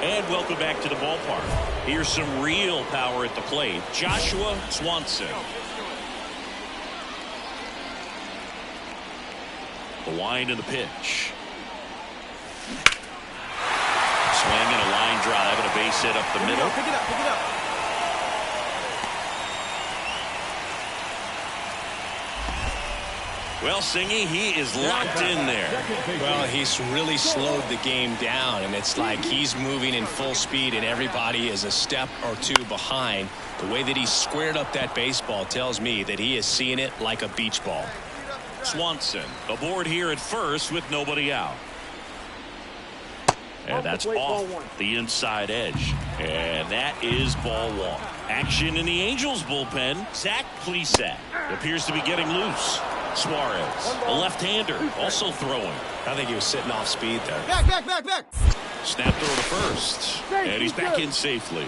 And welcome back to the ballpark. Here's some real power at the plate. Joshua Swanson. The wind and the pitch. Swing and a line drive and a base hit up the middle. Pick it up, pick it up. Well, Singy, he is locked in there. Well, he's really slowed the game down, and it's like he's moving in full speed, and everybody is a step or 2 behind. The way that he squared up that baseball tells me that he is seeing it like a beach ball. Swanson aboard here at first with nobody out. And that's off the inside edge. And that is ball 1. Action in the Angels bullpen. Zach Plesac appears to be getting loose. Suarez, a left-hander, also throwing. I think he was sitting off speed there. Back, back, back, back. Snap throw to first. And he's back in safely.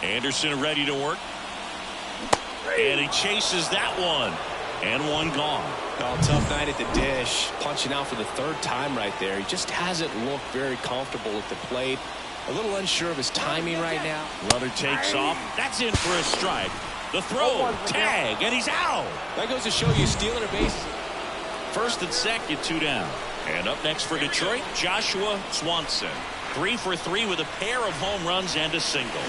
Anderson ready to work. And he chases that one. And one gone. Oh, tough night at the dish. Punching out for the 3rd time right there. He just hasn't looked very comfortable at the plate. A little unsure of his timing right now. Runner takes off. That's in for a strike. The throw, tag, and he's out. That goes to show you stealing a base. First and second, 2 down. And up next for Detroit, Joshua Swanson. 3 for 3 with a pair of home runs and a single.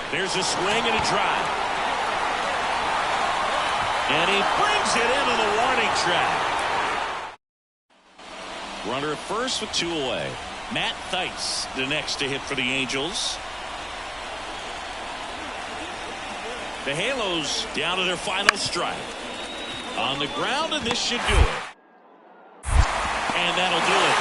There's a swing and a drive. And he brings it into the warning track. Runner at first with 2 away. Matt Theis, the next to hit for the Angels. The Halos down to their final strike. On the ground, and this should do it. And that'll do it.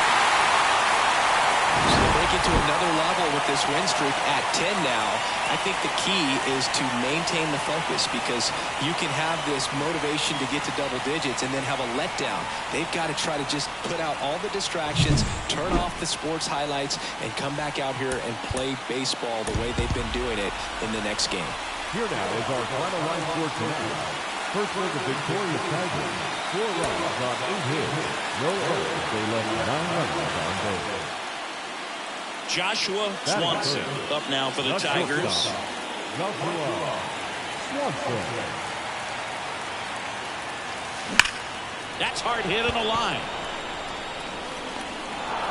So they break into another level with this win streak at 10 now. I think the key is to maintain the focus, because you can have this motivation to get to double digits and then have a letdown. They've got to try to just put out all the distractions, turn off the sports highlights, and come back out here and play baseball the way they've been doing it in the next game. Here now is our final line for tonight. First for the victorious Tigers. 4 runs on 8 hits. No errors. They left 9 runners on base. Joshua Swanson up now for the Tigers. Joshua Swanson. That's hard hit on the line.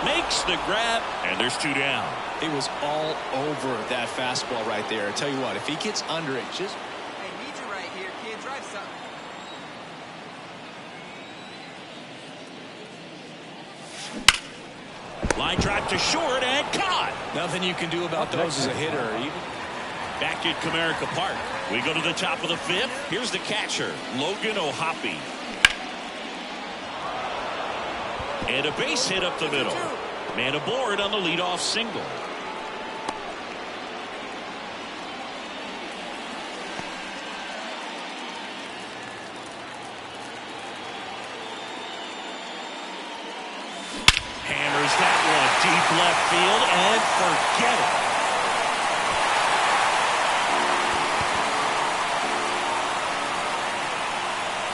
Makes the grab, and there's 2 down. It was all over that fastball right there. I tell you what, if he gets under it, just... Hey, need you right here, kid. Drive something. Line drive to short and caught. Nothing you can do about those as a hitter. Back at Comerica Park. We go to the top of the 5th. Here's the catcher, Logan O'Hoppe. And a base hit up the middle. Man aboard on the leadoff single. deep left field, and forget it.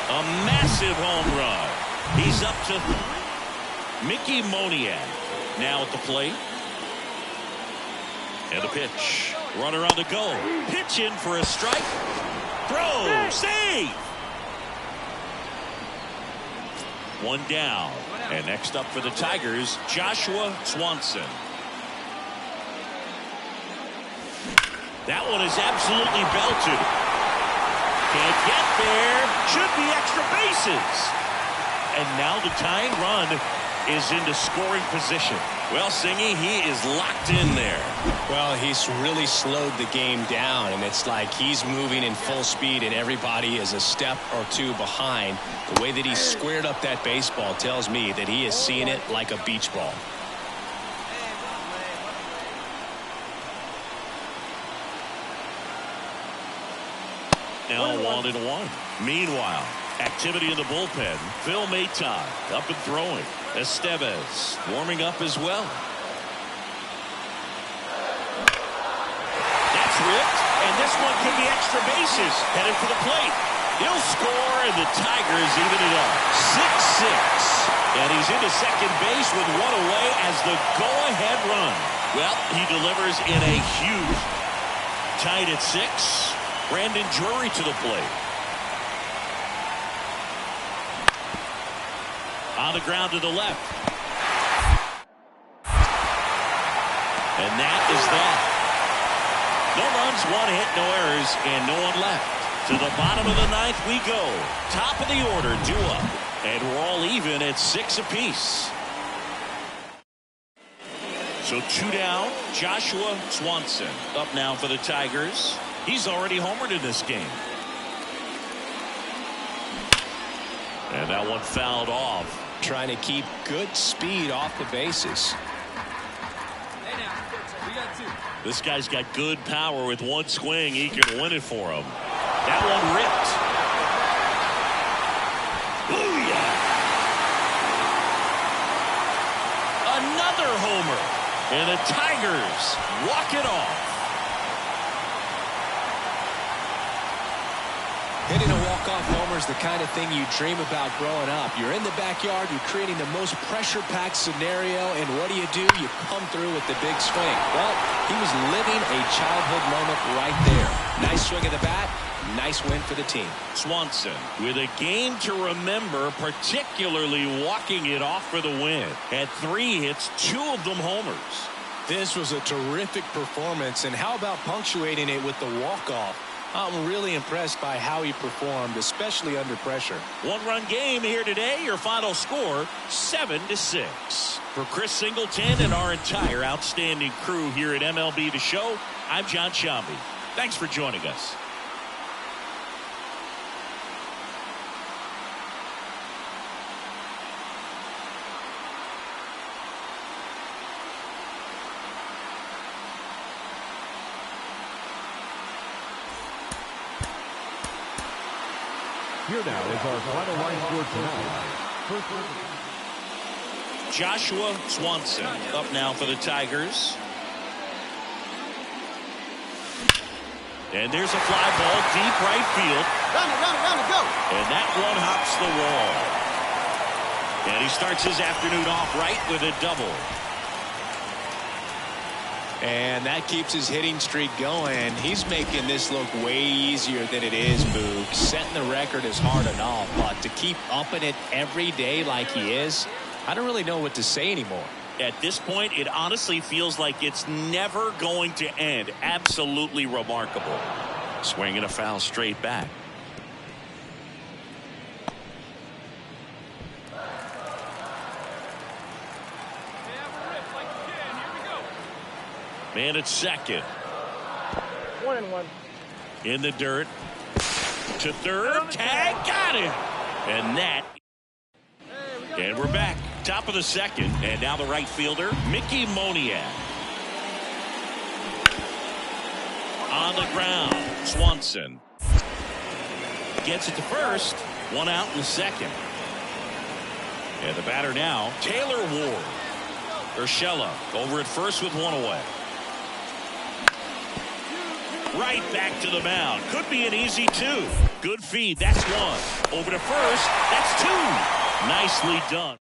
A massive home run. He's up to Mickey Moniak now at the plate. And the pitch. Runner on the go. Pitch in for a strike. Throw. Save. One down. And next up for the Tigers, Joshua Swanson. That one is absolutely belted. Can't get there. Should be extra bases. And now the tying run is into scoring position. Well, Singy, he is locked in there. Well, he's really slowed the game down, and it's like he's moving in full speed and everybody is a step or two behind. The way that he squared up that baseball tells me that he is seeing it like a beach ball. Now 1-1. Meanwhile, activity in the bullpen. Phil Maton up and throwing. Estevez warming up as well. That's ripped, and this one could be extra bases. Headed for the plate. He'll score, and the Tigers even it up. 6-6. And he's into second base with one away as the go-ahead run. Well, he delivers in a huge. Tied at 6. Brandon Drury to the plate. On the ground to the left. And that is that. No runs, 1 hit, no errors, and no one left. To the bottom of the 9th we go. Top of the order, due up. And we're all even at 6 apiece. So 2 down. Joshua Swanson up now for the Tigers. He's already homered in this game. And that one fouled off. Trying to keep good speed off the bases. This guy's got good power. With one swing, he can win it for him. That one ripped. Booyah! Another homer. And the Tigers walk it off. Hitting a walk-off homer is the kind of thing you dream about growing up. You're in the backyard, you're creating the most pressure-packed scenario, and what do? You come through with the big swing. Well, he was living a childhood moment right there. Nice swing of the bat, nice win for the team. Swanson with a game to remember, particularly walking it off for the win. Had 3 hits, 2 of them homers. This was a terrific performance, and how about punctuating it with the walk-off? I'm really impressed by how he performed, especially under pressure. 1-run game here today. Your final score, 7-6. For Chris Singleton and our entire outstanding crew here at MLB The Show, I'm John Shambi. Thanks for joining us. Here now is our final line score tonight. Joshua Swanson up now for the Tigers. And there's a fly ball deep right field. Round it, go. And that one hops the wall. And he starts his afternoon off right with a double. And that keeps his hitting streak going. He's making this look way easier than it is, Boog. Setting the record is hard enough, but to keep upping it every day like he is, I don't really know what to say anymore. At this point, it honestly feels like it's never going to end. Absolutely remarkable. Swinging a foul straight back. Man at second. 1-1. In the dirt. To third. Tag. Got it. And that. And we're back. Top of the second. And now the right fielder, Mickey Moniak. On the ground. Swanson. Gets it to first. 1 out in the second. And the batter now, Taylor Ward. Urshela over at first with one away. Right back to the mound. Could be an easy two. Good feed. That's one. Over to first. That's two. Nicely done.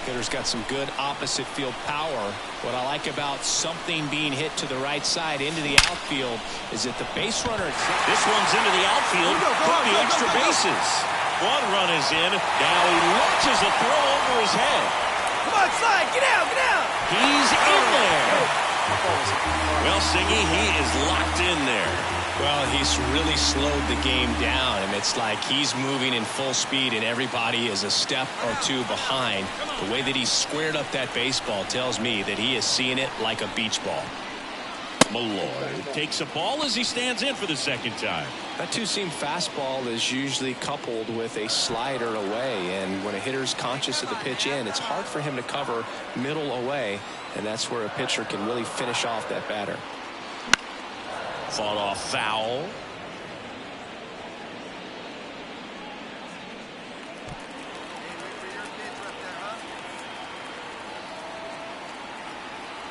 Hitter's got some good opposite field power. What I like about something being hit to the right side into the outfield is that the base runner. This one's into the outfield. Could be extra bases. One run is in. Now he launches a throw over his head. Come on, slide. Get out, get out. He's in there. Well, Siggy, he is locked in there. Well, he's really slowed the game down, and it's like he's moving in full speed and everybody is a step or two behind. The way that he squared up that baseball tells me that he is seeing it like a beach ball. Malloy takes a ball as he stands in for the second time. That two-seam fastball is usually coupled with a slider away, and when a hitter's conscious of the pitch in, it's hard for him to cover middle away, and that's where a pitcher can really finish off that batter. Fought off foul.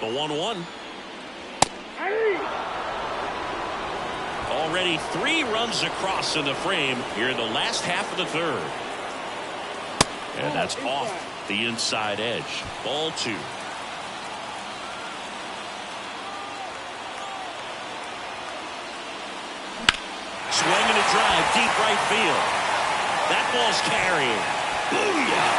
The 1-1. Already 3 runs across in the frame here in the last half of the third. And that's off the inside edge. Ball 2. Swing and a drive, deep right field. That ball's carrying. Booyah!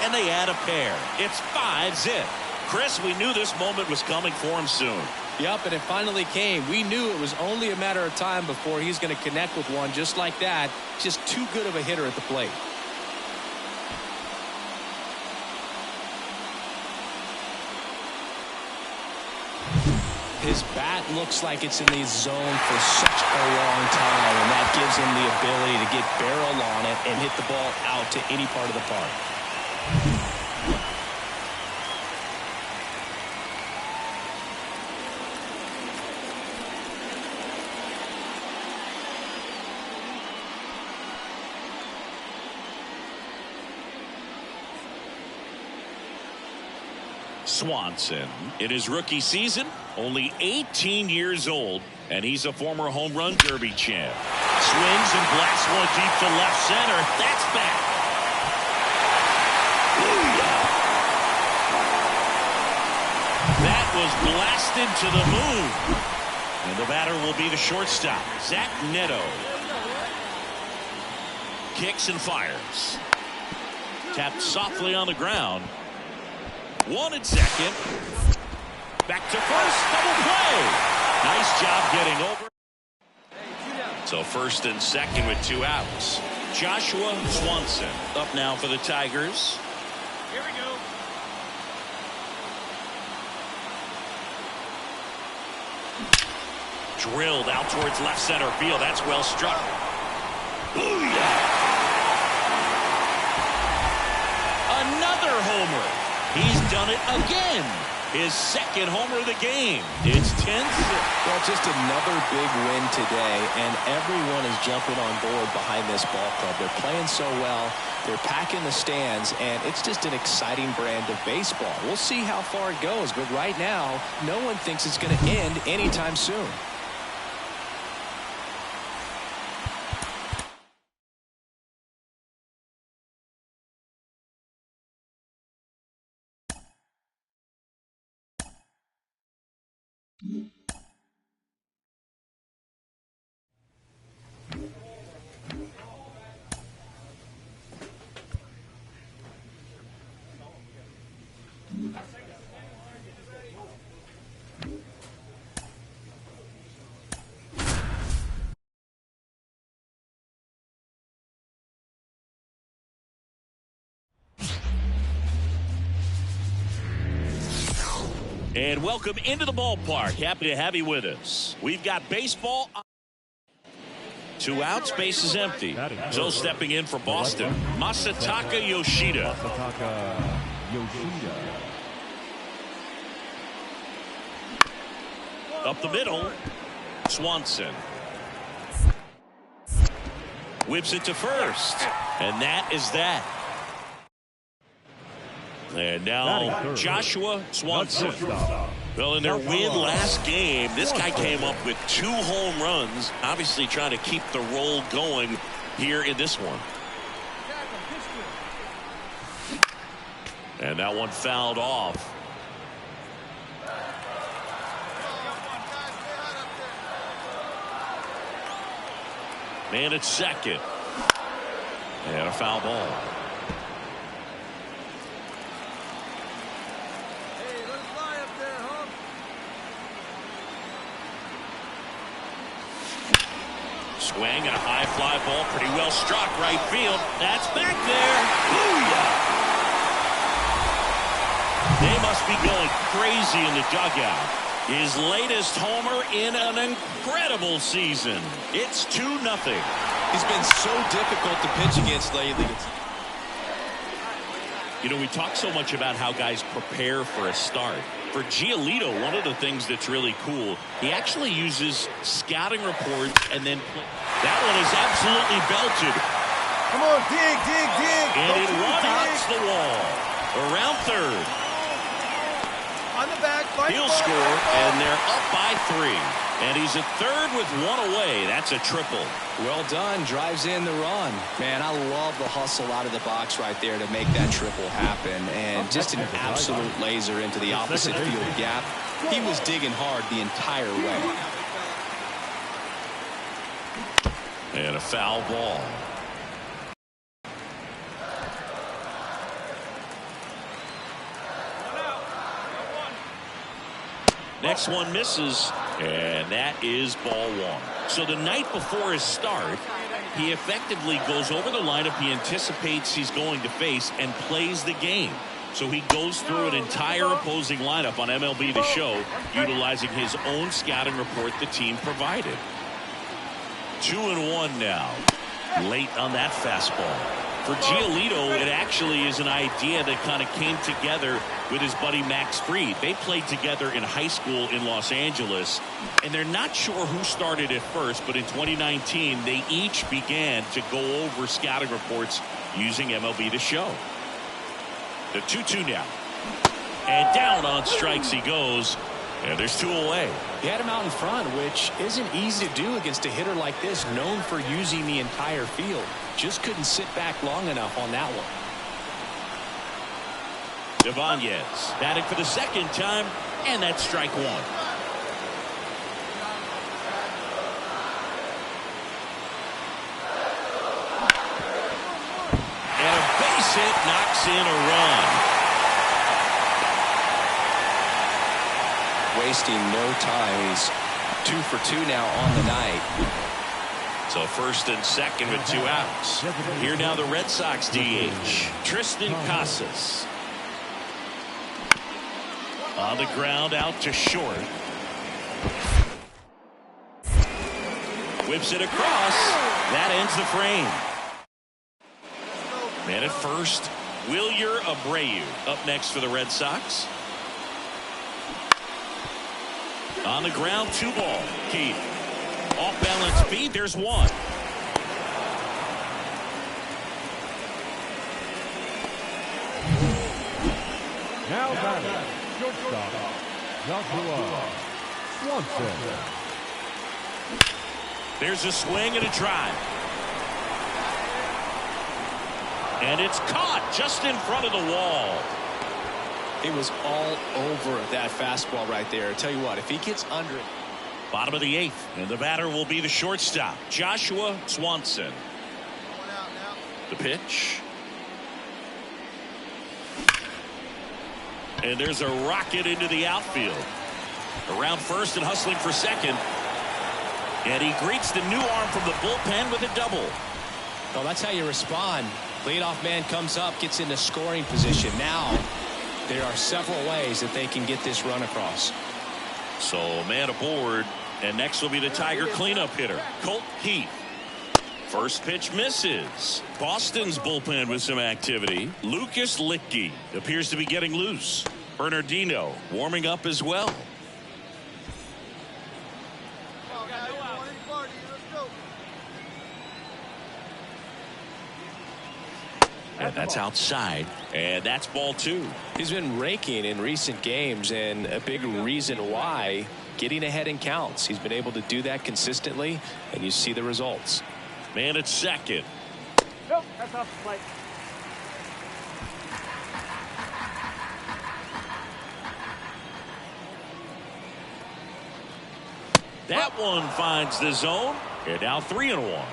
And they add a pair. It's 5-zip. Chris, we knew this moment was coming for him soon. Yep, and it finally came. We knew it was only a matter of time before he's going to connect with one just like that. Just too good of a hitter at the plate. His bat looks like it's in the zone for such a long time, and that gives him the ability to get barrel on it and hit the ball out to any part of the park. Swanson, in his rookie season, only 18 years old, and he's a former home run derby champ. Swings and blasts one deep to left center. That's back. Booyah! That was blasted to the moon. And the batter will be the shortstop, Zach Neto. Kicks and fires. Tapped softly on the ground. 1 at second. Back to first. Double play. Nice job getting over. So first and second with 2 outs. Joshua Swanson up now for the Tigers. Here we go. Drilled out towards left center field. That's well struck. Booyah! Another homer. He's done it again. His second homer of the game. It's 10th. Well, just another big win today, and everyone is jumping on board behind this ball club. They're playing so well. They're packing the stands, and it's just an exciting brand of baseball. We'll see how far it goes, but right now, no one thinks it's going to end anytime soon. And welcome into the ballpark. Happy to have you with us. We've got baseball. 2 outs, base is empty. So stepping in for Boston, Masataka Yoshida. Up the middle, Swanson. Whips it to first. And that is that. And now Joshua Swanson. Well, in their win last game, this guy came up with 2 home runs. Obviously trying to keep the roll going here in this one. And that one fouled off. Man at second. And a foul ball. Hey, let it fly up there, huh? Swing and a high fly ball. Pretty well struck right field. That's back there. Booyah! They must be going crazy in the dugout. His latest homer in an incredible season. It's 2-0. He's been so difficult to pitch against lately. You know, we talk so much about how guys prepare for a start. For Giolito, one of the things that's really cool, he actually uses scouting reports and then that one is absolutely belted. Come on, dig, dig, dig. And Don't it you one-hops dig. the wall. Around third. On the back, find He'll the ball, score, find the ball. and they're up by 3. And he's at third with 1 away. That's a triple. Well done. Drives in the run. Man, I love the hustle out of the box right there to make that triple happen. And just an absolute laser into the opposite field gap. He was digging hard the entire way. And a foul ball. Next one misses, and that is ball 1. So the night before his start, he effectively goes over the lineup he anticipates he's going to face and plays the game. So he goes through an entire opposing lineup on MLB The Show, utilizing his own scouting report the team provided. 2-1 now. Late on that fastball. For Giolito, it actually is an idea that kind of came together with his buddy Max Fried. They played together in high school in Los Angeles, and they're not sure who started it first, but in 2019, they each began to go over scouting reports using MLB The Show. The 2-2 now. And down on strikes he goes. And there's 2 away. He had him out in front, which isn't easy to do against a hitter like this, known for using the entire field. Just couldn't sit back long enough on that one. Ibanez batting for the second time, and that's strike 1. And a base hit knocks in a run. Wasting no time. He's 2 for 2 now on the night. So first and second with 2 outs. Here now the Red Sox DH, Tristan Casas. On the ground out to short. Whips it across. That ends the frame. Man at first, Wilyer Abreu up next for the Red Sox. On the ground, 2 ball. Keith. Off balance feed. There's 1. Now batting, shortstop, Joshua Swanson. There's a swing and a drive. And it's caught just in front of the wall. It was all over that fastball right there. I tell you what, if he gets under it. Bottom of the 8th, and the batter will be the shortstop, Joshua Swanson. The pitch. And there's a rocket into the outfield. Around first and hustling for second. And he greets the new arm from the bullpen with a double. Well, that's how you respond. Leadoff man comes up, gets into scoring position. Now, there are several ways that they can get this run across. So, man aboard. And next will be the Tiger cleanup hitter, Colt Heath. First pitch misses. Boston's bullpen with some activity. Lucas Licky appears to be getting loose. Bernardino warming up as well. And that's outside. And that's ball 2. He's been raking in recent games, and a big reason why, getting ahead in counts. He's been able to do that consistently, and you see the results. Man at second. Nope, that's off the plate. That one finds the zone. And now 3-1.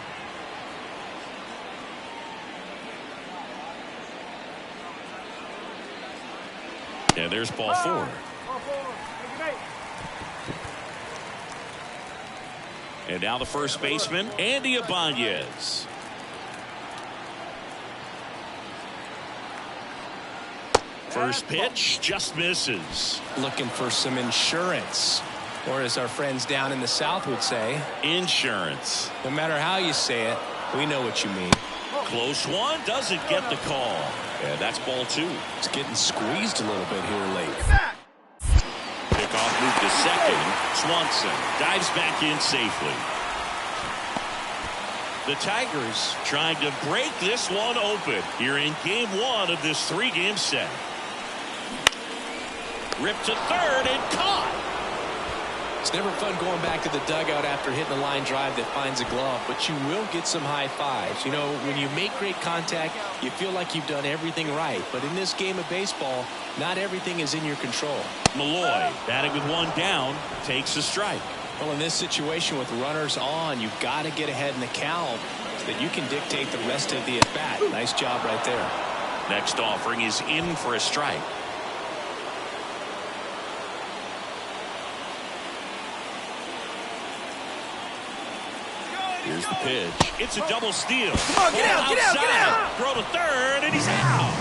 And there's ball 4. Ball 4. And now the first baseman, Andy Ibanez. First pitch just misses. Looking for some insurance, or as our friends down in the South would say, Insurance. no matter how you say it, we know what you mean. Close one, doesn't get the call. And that's ball 2. It's getting squeezed a little bit here late. Pickoff move to second. Swanson dives back in safely. The Tigers trying to break this one open here in game 1 of this 3-game set. Ripped to third and caught. It's never fun going back to the dugout after hitting a line drive that finds a glove, but you will get some high fives. You know, when you make great contact, you feel like you've done everything right. But in this game of baseball, not everything is in your control. Malloy, batting with one down, takes a strike. Well, in this situation with runners on, you've got to get ahead in the count so that you can dictate the rest of the at-bat. Nice job right there. Next offering is in for a strike. Here's the pitch. It's a double steal. Come on, get out, get out, get out! Throw to third, and he's out.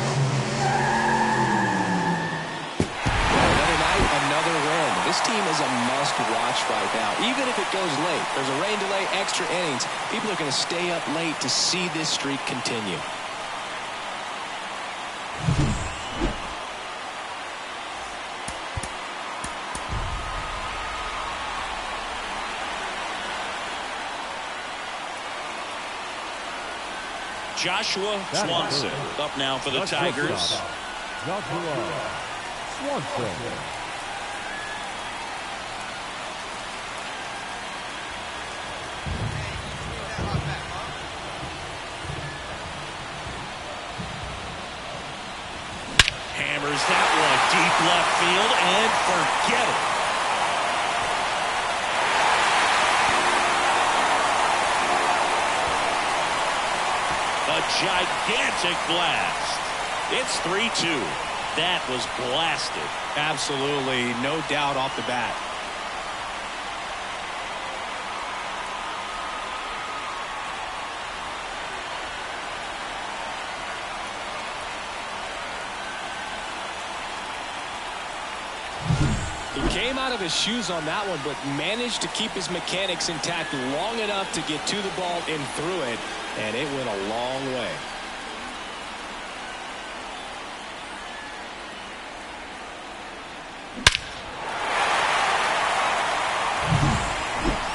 Another night, another win. This team is a must-watch right now. Even if it goes late, there's a rain delay, extra innings. People are going to stay up late to see this streak continue. Joshua Swanson up now for the Tigers. Joshua Swanson. Hammers that one deep left field and forget it. A gigantic blast. It's 3-2. That was blasted. Absolutely, no doubt off the bat. He came out of his shoes on that one, but managed to keep his mechanics intact long enough to get to the ball and through it, and it went a long way.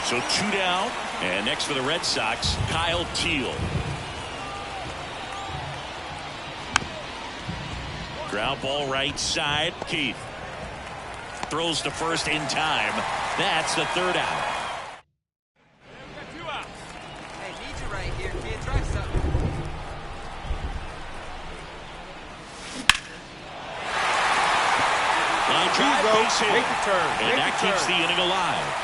So 2 down, and next for the Red Sox, Kyle Teal. Ground ball right side. Keith throws to first in time. That's the 3rd out. Hey, need you right here, kid. Try something. Line drive, base hit. Make the turn. And Make that the keeps turn. the inning alive.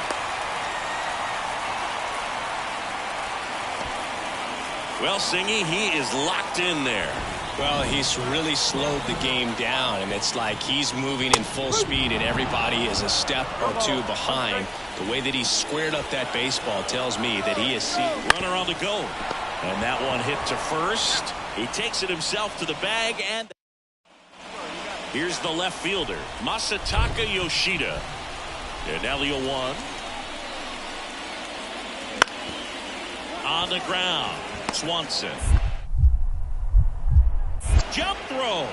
Well, Singy, he is locked in there. Well, he's really slowed the game down, and it's like he's moving in full speed and everybody is a step or two behind. The way that he squared up that baseball tells me that he is seen. Runner on the go. And that one hit to first. He takes it himself to the bag, and here's the left fielder, Masataka Yoshida. And now the 0-1. On the ground, Swanson. Jump throw.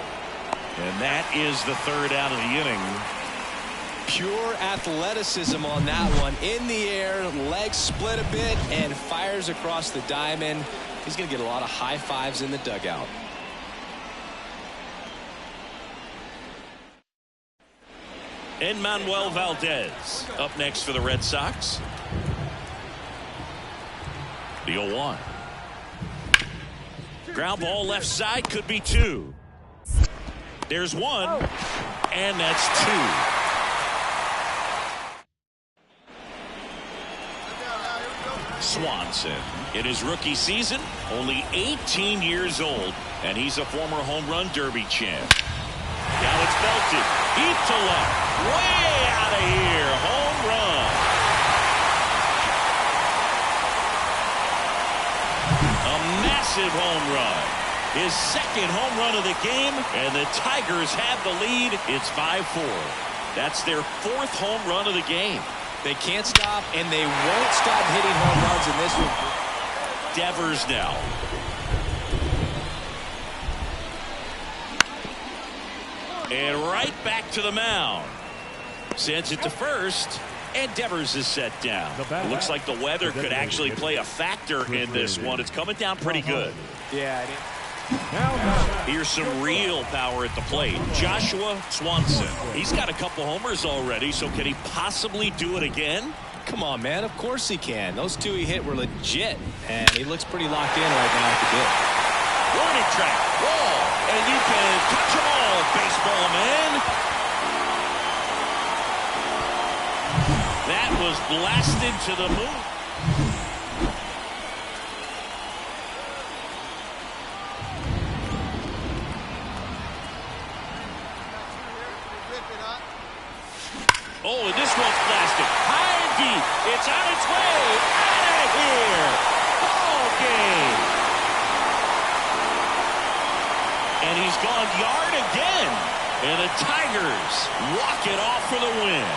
And that is the 3rd out of the inning. Pure athleticism on that one. In the air, legs split a bit, and fires across the diamond. He's going to get a lot of high fives in the dugout. And Manuel Valdez up next for the Red Sox. The 0-1. Ground ball left side, could be 2. There's 1, and that's 2. Swanson, in his rookie season, only 18 years old, and he's a former home run derby champ. Now it's belted, deep to left, way out of here, home run. A massive home run. His second home run of the game, and the Tigers have the lead. It's 5-4. That's their 4th home run of the game. They can't stop, and they won't stop hitting home runs in this one. Devers now. And right back to the mound. Sends it to first, and Devers is set down. It looks like the weather could actually play a factor in this one. It's coming down pretty good. Yeah, it is. Here's some real power at the plate. Joshua Swanson. He's got a couple homers already, so can he possibly do it again? Come on, man. Of course he can. Those 2 he hit were legit, and he looks pretty locked in right now at the bit. Warning track, wall, and you can touch them all, baseball man. That was blasted to the moon. Oh, and this one's blasted. High and deep. It's on its way. Out of here. Ball game. And he's gone yard again. And the Tigers walk it off for the win.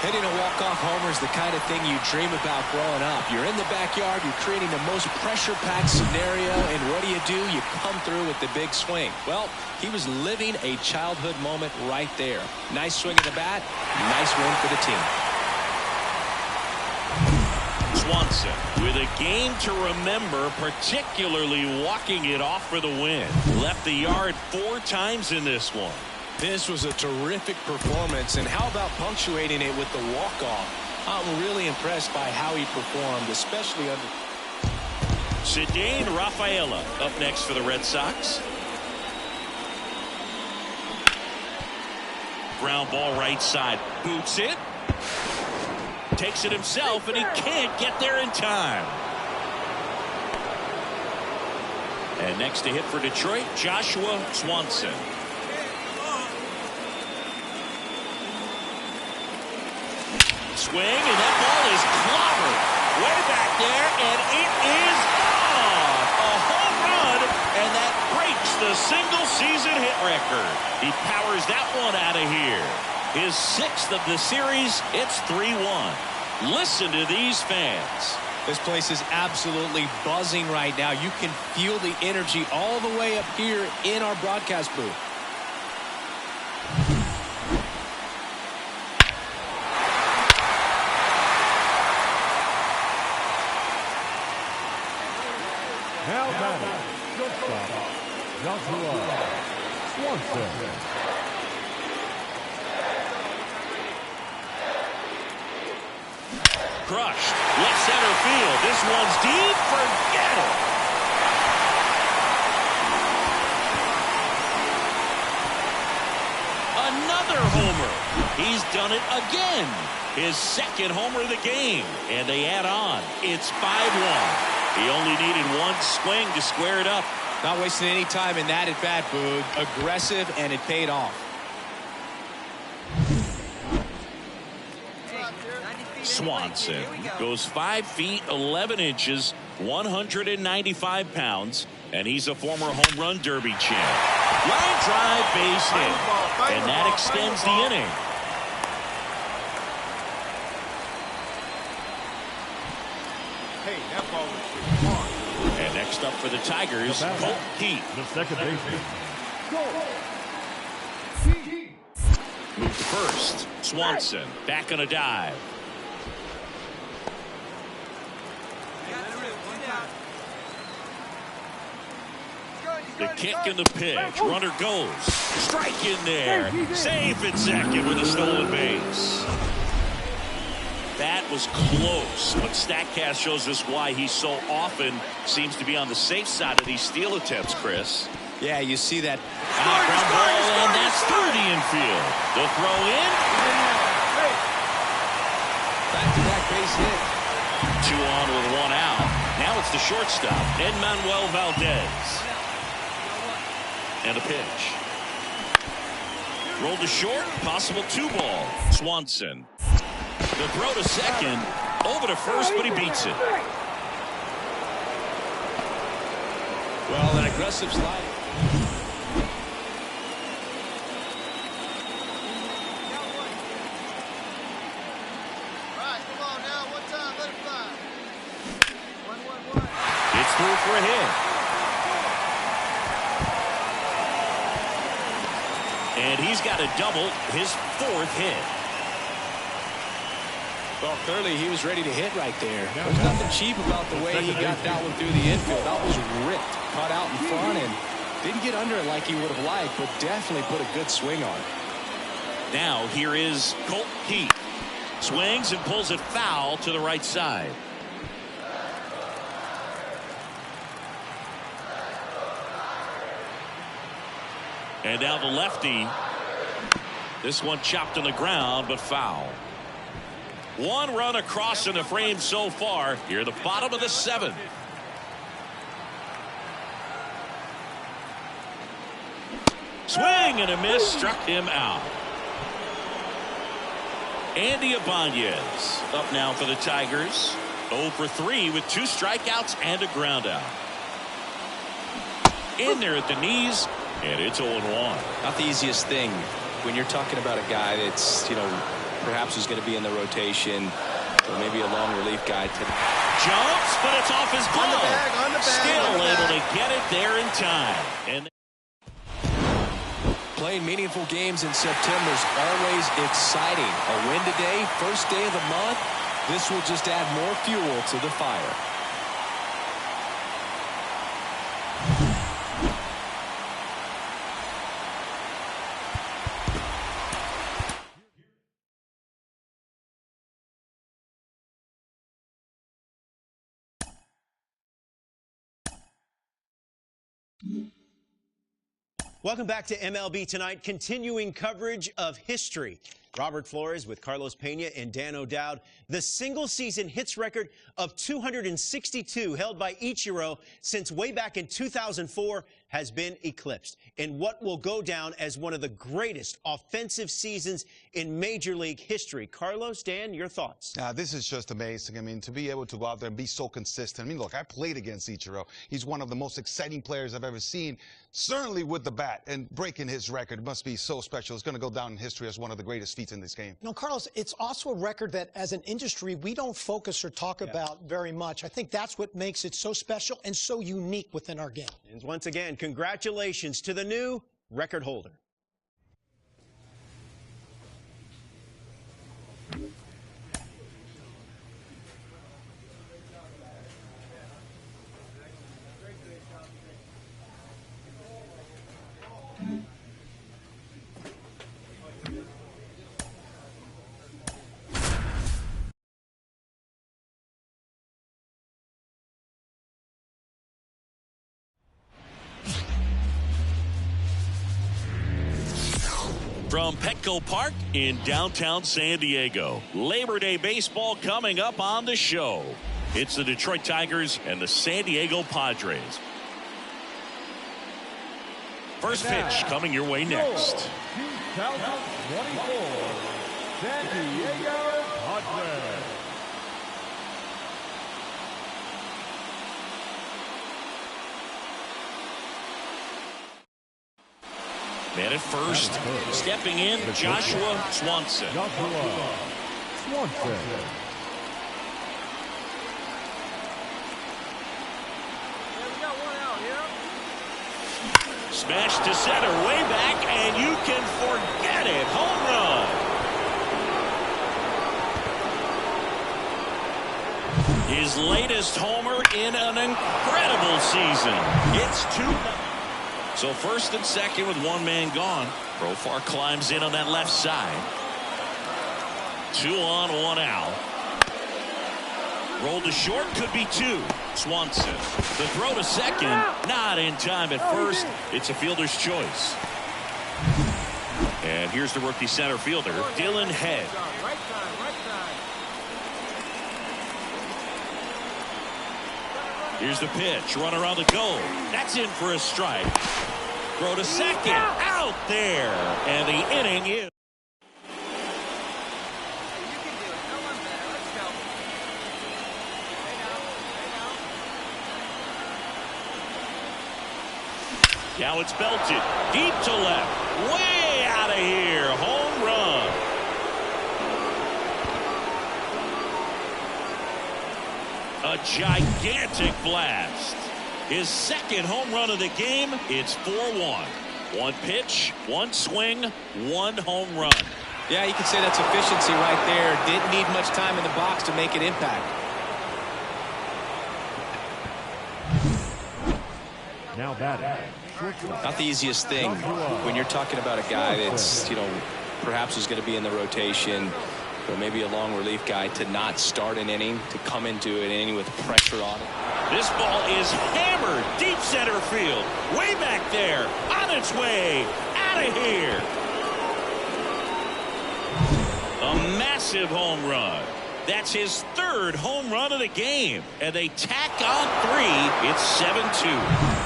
Hitting a walk-off homer is the kind of thing you dream about growing up. You're in the backyard, you're creating the most pressure-packed scenario, and what do? You come through with the big swing. Well, he was living a childhood moment right there. Nice swing of the bat, nice win for the team. Swanson with a game to remember, particularly walking it off for the win. Left the yard 4 times in this one. This was a terrific performance, and how about punctuating it with the walk-off? I'm really impressed by how he performed, especially under... Cedane Rafaela up next for the Red Sox. Ground ball right side. Boots it. Takes it himself, and he can't get there in time. And next to hit for Detroit, Joshua Swanson. Swing, and that ball is clobbered way back there, and it is on. A home run, and that breaks the single-season hit record. He powers that one out of here. His 6th of the series. It's 3-1. Listen to these fans. This place is absolutely buzzing right now. You can feel the energy all the way up here in our broadcast booth. Now batting, shortstop, Joshua Swanson. Crushed. Left center field. This one's deep. Forget it. Another homer. He's done it again. His 2nd homer of the game. And they add on. It's 5-1. He only needed 1 swing to square it up. Not wasting any time in that at bat, Boog. Aggressive, and it paid off. Swanson goes 5 feet 11 inches, 195 pounds, and he's a former home run derby champ. Line drive, base hit, and that extends the inning. Hey, that ball was hard. And next up for the Tigers, Colt Heath. The second baseman, Move to first. Swanson back on a dive. The kick and the pitch. Runner goes. Strike in there. Safe at second with a stolen base. That was close, but StatCast shows us why he so often seems to be on the safe side of these steal attempts, Chris. Yeah, you see that. Ground ball, and that's through the infield. The throw in. Back-to-back base hit. 2 on with 1 out. Now it's the shortstop, Manuel Valdez. And a pitch. Rolled to short, possible 2 ball. Swanson. The throw to second, over to first, but he beats it. Well, an aggressive slide. It's through for a hit. And he's got a double, his 4th hit. Well, clearly he was ready to hit right there. There's nothing cheap about the way he got that one through the infield. That was ripped, caught out in front, and didn't get under it like he would have liked, but definitely put a good swing on it. Now here is Colt Heat. Swings and pulls it foul to the right side. And now the lefty. This one chopped on the ground, but foul. 1 run across in the frame so far. Here, the bottom of the 7th. Swing and a miss, struck him out. Andy Ibanez up now for the Tigers. 0 for 3 with 2 strikeouts and a ground out. In there at the knees, and it's 0-1. Not the easiest thing when you're talking about a guy that's, perhaps who's going to be in the rotation, or maybe a long relief guy. Jumps, but it's off his glove. On the bag, Still able to get it there in time. And playing meaningful games in September is always exciting. A win today, first day of the month. This will just add more fuel to the fire. Welcome back to MLB Tonight, continuing coverage of history. Robert Flores with Carlos Pena and Dan O'Dowd. The single-season hits record of 262 held by Ichiro since way back in 2004 has been eclipsed in what will go down as one of the greatest offensive seasons in Major League history. Carlos, Dan, your thoughts? This is just amazing. I mean, to be able to go out there and be so consistent. I mean, look, I played against Ichiro. He's one of the most exciting players I've ever seen, certainly with the bat, and breaking his record must be so special. It's going to go down in history as one of the greatest feats in this game. No, Carlos, it's also a record that as an industry we don't focus or talk about very much. I think that's what makes it so special and so unique within our game. And once again, congratulations to the new record holder. From Petco Park in downtown San Diego, Labor Day baseball coming up on the show. It's the Detroit Tigers and the San Diego Padres. First pitch coming your way next. 2024 San Diego Padres. Man at first, stepping in, Joshua Swanson. Smash to center, way back, and you can forget it. Home run. His latest homer in an incredible season. It's 2-0. So first and second with one man gone. Profar climbs in on that left side. 2 on, 1 out. Roll to short, could be 2. Swanson. The throw to second, not in time at first. It's a fielder's choice. And here's the rookie center fielder, Dylan Head. Right side, right side. Here's the pitch, run around the goal. That's in for a strike. Throw to second, out there. And the inning is. You can do it. No one's there. Let's go. Stay down. Now it's belted, deep to left, way out of here, home run. A gigantic blast. His second home run of the game. It's 4-1. One pitch, one swing, one home run. Yeah, you can say that's efficiency right there. Didn't need much time in the box to make an impact. Now batting. Not the easiest thing when you're talking about a guy that's, perhaps is going to be in the rotation, or maybe a long relief guy, to not start an inning, to come into an inning with pressure on it. This ball is hammered deep center field, way back there, on its way out of here. A massive home run. That's his third home run of the game, and they tack on 3. It's 7-2.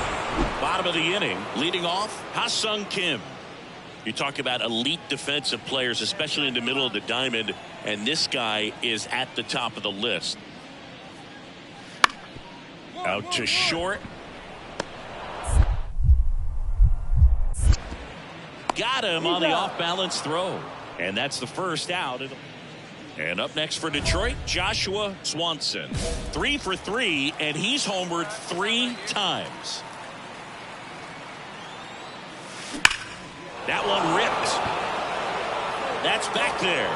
Bottom of the inning, leading off, Ha-Sung Kim. You talk about elite defensive players, especially in the middle of the diamond, and this guy is at the top of the list. Out to short. Got him on the off-balance throw. And that's the first out. And up next for Detroit, Joshua Swanson. 3 for 3, and he's homered 3 times. That one ripped. That's back there.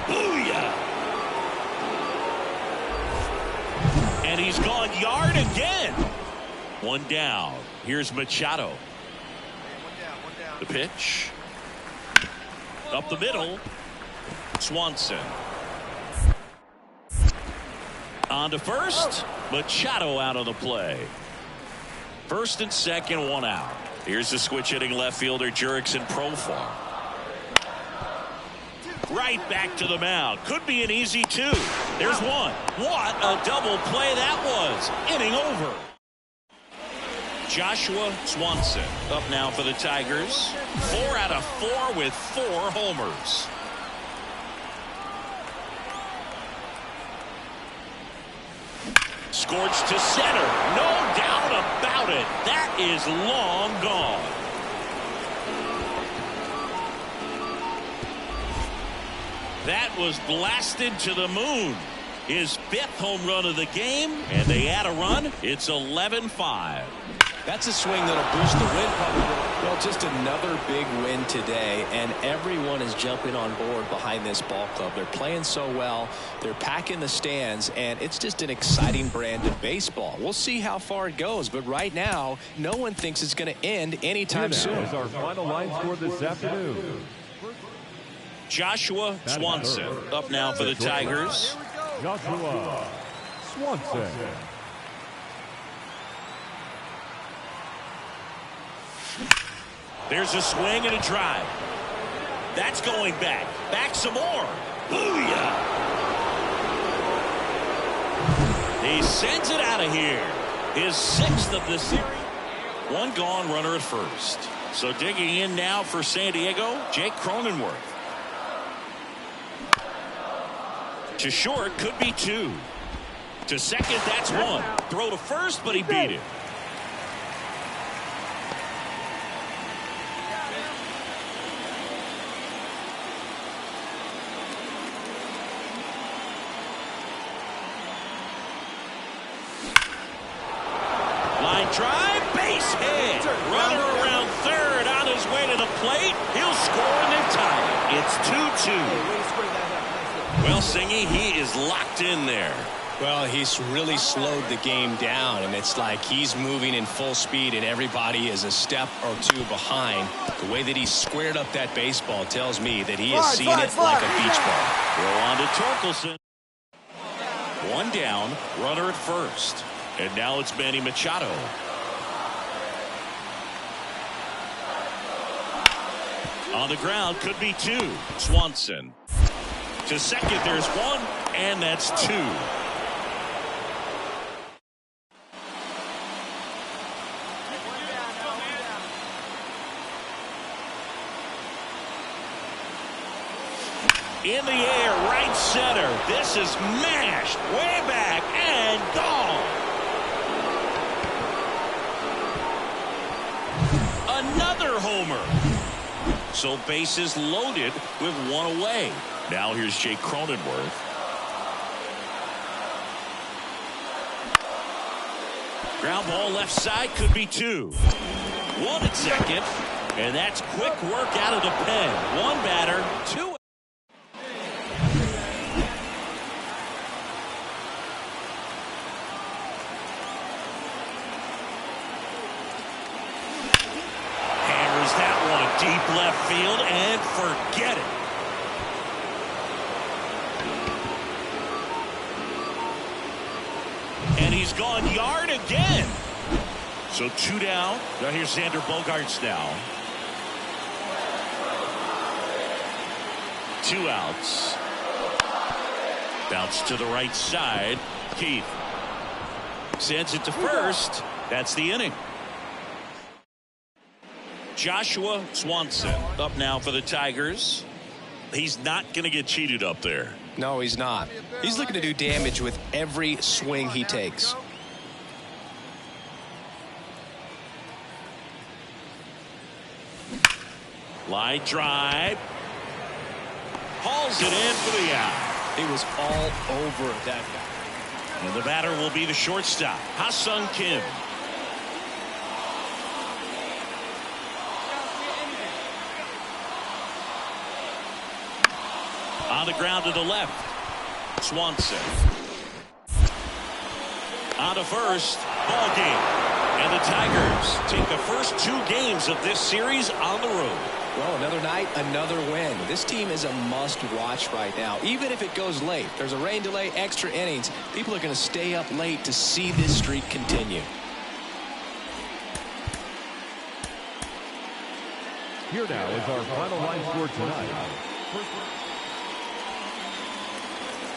Booyah. And he's gone yard again. One down. Here's Machado. One down. The pitch. Up the middle. Swanson. On to first. Machado out of the play. First and second, 1 out. Here's the switch hitting left fielder Jurickson Profar. Right back to the mound. Could be an easy 2. There's 1. What a double play that was. Inning over. Joshua Swanson up now for the Tigers. 4 out of 4 with 4 homers. Scorched to center. No doubt about it. That is long gone. That was blasted to the moon. His 5th home run of the game, and they add a run. It's 11-5. That's a swing that'll boost the win probably. Well, just another big win today, and everyone is jumping on board behind this ball club. They're playing so well. They're packing the stands, and it's just an exciting brand of baseball. We'll see how far it goes, but right now, no one thinks it's going to end anytime soon. Is our final line score this afternoon. Joshua Swanson up now for the Tigers. Joshua Swanson. There's a swing and a drive. That's going back. Back some more. Booyah. He sends it out of here. His 6th of the series. 1 gone, runner at first. So digging in now for San Diego, Jake Cronenworth. To short, could be 2. To second, that's 1. Throw to first, but he beat it. Line drive, base hit. Runner around third on his way to the plate. He'll score and then tie it. It's 2-2. Well, Singy, he is locked in there. Well, he's really slowed the game down, and it's like he's moving in full speed, and everybody is a step or two behind. The way that he squared up that baseball tells me that he is seeing it like a beach ball. Throw on to Torkelson. One down, runner at first. And now it's Manny Machado. On the ground, could be two. Swanson. To second, there's one, and that's two. In the air, right center. This is mashed way back and gone. Another homer. So bases loaded with one away. Now here's Jake Cronenworth. Ground ball left side, could be two. One at second, and that's quick work out of the pen. One batter, two. Hammers that one deep left field and forget it. And he's gone yard again. So two down. Now here's Xander Bogaerts now. Two outs. Bounce to the right side. Keith sends it to first. That's the inning. Joshua Swanson up now for the Tigers. He's not going to get cheated up there. No, he's not. He's looking to do damage with every swing he takes. Line drive. Hauls it in for the out. It was all over that guy. And the batter will be the shortstop, Ha-Sung Kim. On the ground to the left. Swanson. On to first. Ball game. And the Tigers take the first two games of this series on the road. Well, another night, another win. This team is a must-watch right now. Even if it goes late, there's a rain delay, extra innings. People are going to stay up late to see this streak continue. Here now is our final line score tonight. Let's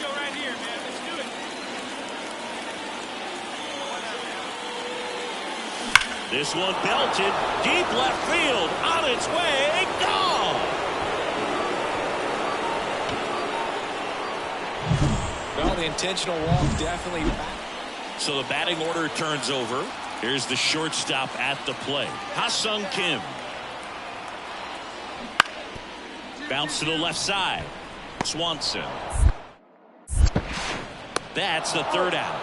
go right here, man. Let's do it. This one belted deep left field, on its way, gone. Well, the intentional walk definitely back. So the batting order turns over. Here's the shortstop at the plate, Ha-Sung Kim. Bounce to the left side. Swanson. That's the third out.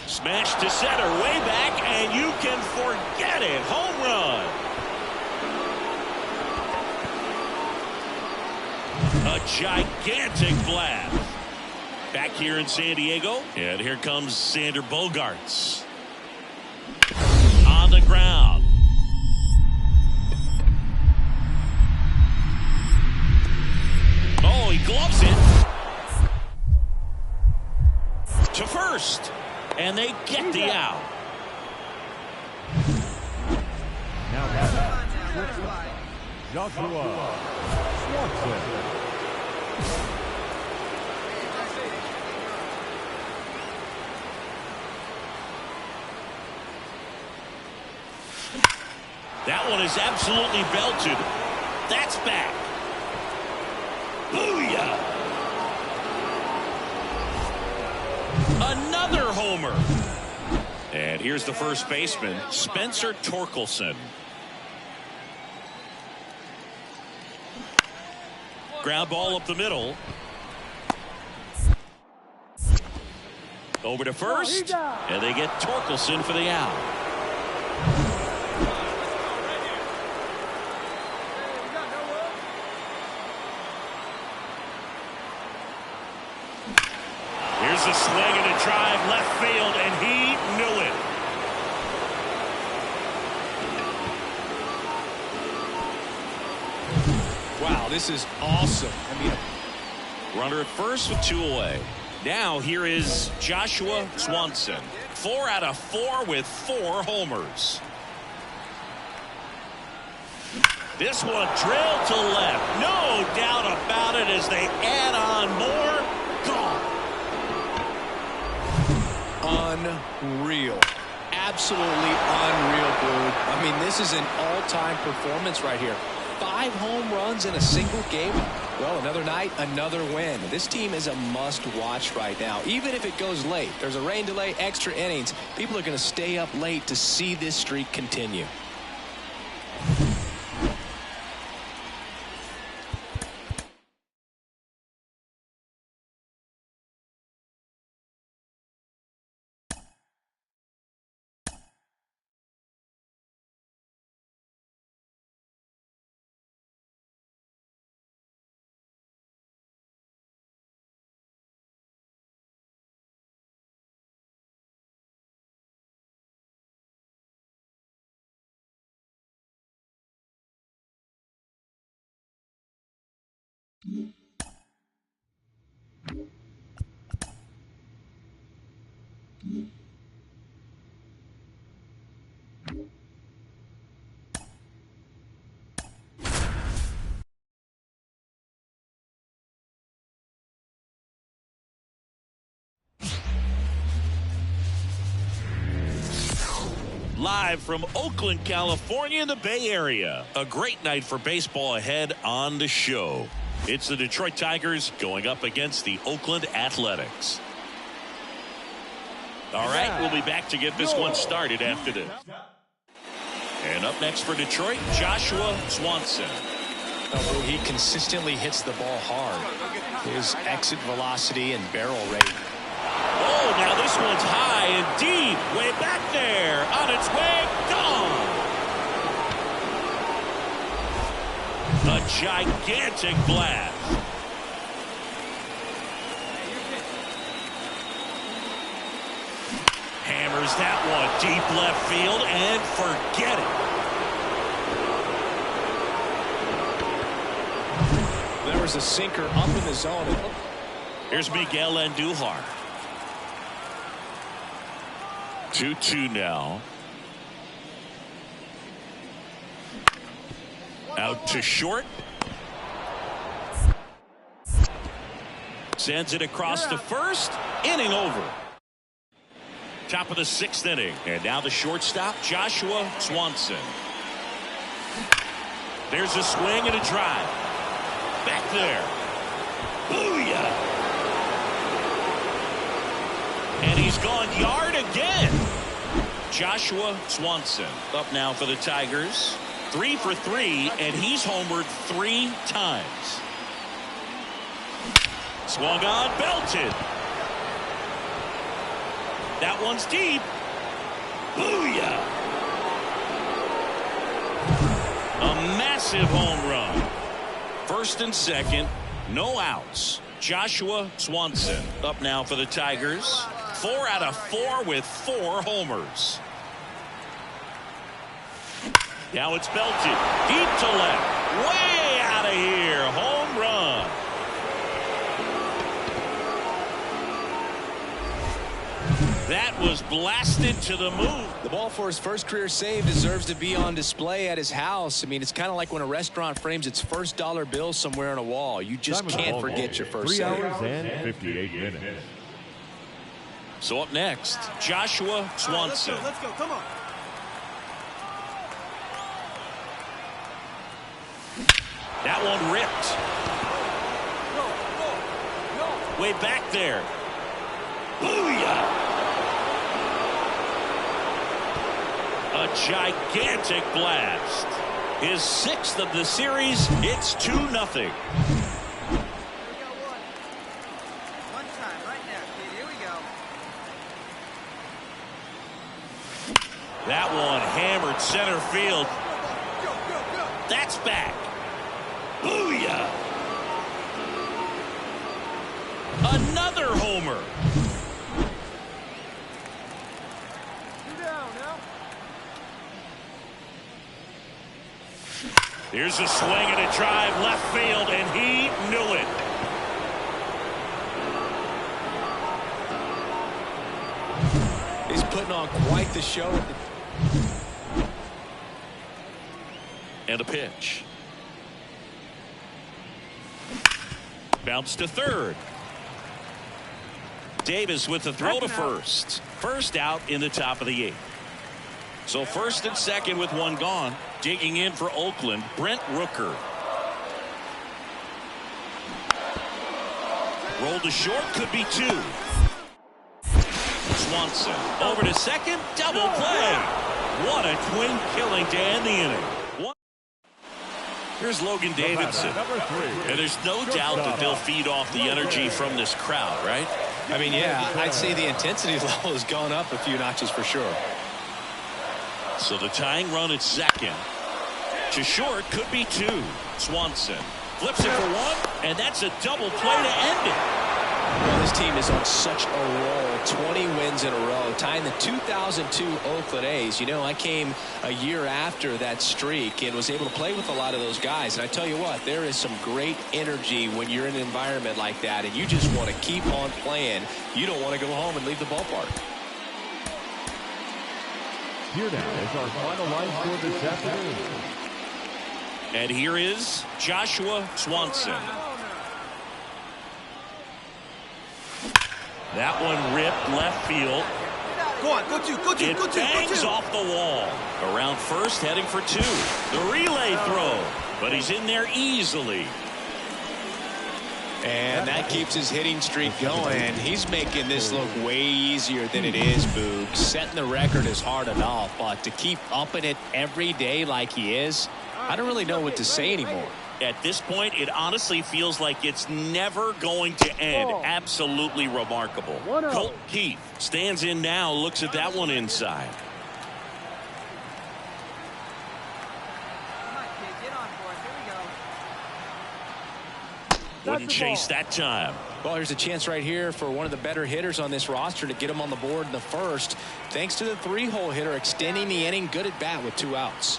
Smash to center, way back, and you can forget it. Home run. A gigantic blast. Back here in San Diego, and here comes Xander Bogaerts. On the ground. Oh, he gloves it. To first. And they get the out. Now Joshua Swanson. That one is absolutely belted. That's back. Booyah! Another homer. And here's the first baseman, Spencer Torkelson. Ground ball up the middle. Over to first, and they get Torkelson for the out. Here's a swing and a drive left field, and he knew it. Wow, this is awesome. I mean, runner at first with 2 away. Now here is Joshua Swanson. 4 out of 4 with 4 homers. This one drilled to left. No doubt about it as they add on more. Gone. unreal. Absolutely unreal, Blue. I mean, this is an all-time performance right here. 5 home runs in a single game. Well, another night, another win. This team is a must-watch right now. Even if it goes late, there's a rain delay, extra innings. People are going to stay up late to see this streak continue. Live from Oakland, California in the Bay Area. A great night for baseball ahead on the show. It's the Detroit Tigers going up against the Oakland Athletics. All right, we'll be back to get this one started after this. And up next for Detroit, Joshua Swanson. Oh, he consistently hits the ball hard. His exit velocity and barrel rate. Oh, now this one's high and deep. Way back there. On its way. Gone. A gigantic blast. Hammers that one deep left field and forget it. There was a sinker up in the zone. Here's Miguel Andujar. 2-2 now. Out to short. Sends it across to first. Inning over. Top of the 6th inning. And now the shortstop, Joshua Swanson. There's a swing and a drive. Back there. Booyah! And he's gone yard again. Joshua Swanson up now for the Tigers. 3 for 3, and he's homered 3 times. Swung on, belted. That one's deep. Booyah! A massive home run. First and second, no outs. Joshua Swanson up now for the Tigers. 4 out of 4 with 4 homers. Now it's belted deep to left. Way out of here. Home run. That was blasted to the moon. The ball for his first career save deserves to be on display at his house. I mean, it's kind of like when a restaurant frames its first dollar bill somewhere on a wall. You just can't forget your first 3 save. hours and 58 minutes. So up next, Joshua Swanson. Let's go. Come on. That one ripped. Way back there. Booyah! A gigantic blast. His 6th of the series. It's 2-0. One time, right now, kid. Here we go. That one hammered center field. That's back. Booyah! Another homer. Here's a swing and a drive left field, and he knew it. He's putting on quite the show. And a pitch. Bounce to third. Davis with the throw to first. First out in the top of the 8th. So first and second with one gone. Digging in for Oakland, Brent Rooker. Roll to short, could be 2. Swanson over to second, double play. What a twin killing to end the inning. Here's Logan Davidson. And there's no doubt that they'll feed off the energy from this crowd, right? I mean, yeah, I'd say the intensity level has gone up a few notches for sure. So the tying run at second. To short, could be 2. Swanson flips it for 1, and that's a double play to end it. Well, this team is on such a roll. 20 wins in a row, tying the 2002 Oakland A's. You know, I came a year after that streak and was able to play with a lot of those guys. And I tell you what, there is some great energy when you're in an environment like that, and you just want to keep on playing. You don't want to go home and leave the ballpark. Here now is our final line score this afternoon. And here is Joshua Swanson. That one ripped left field. Go on, go two. It bangs off the wall. Around first, heading for 2. The relay throw, but he's in there easily. And that keeps his hitting streak going. He's making this look way easier than it is, Boog. Setting the record is hard enough, but to keep upping it every day like he is, I don't really know what to say anymore. At this point, it honestly feels like it's never going to end. Absolutely remarkable. Colt Keith stands in now, looks at that one inside. Wouldn't chase that time. Well, here's a chance right here for one of the better hitters on this roster to get him on the board in the first. Thanks to the 3-hole hitter extending the inning. Good at bat with 2 outs.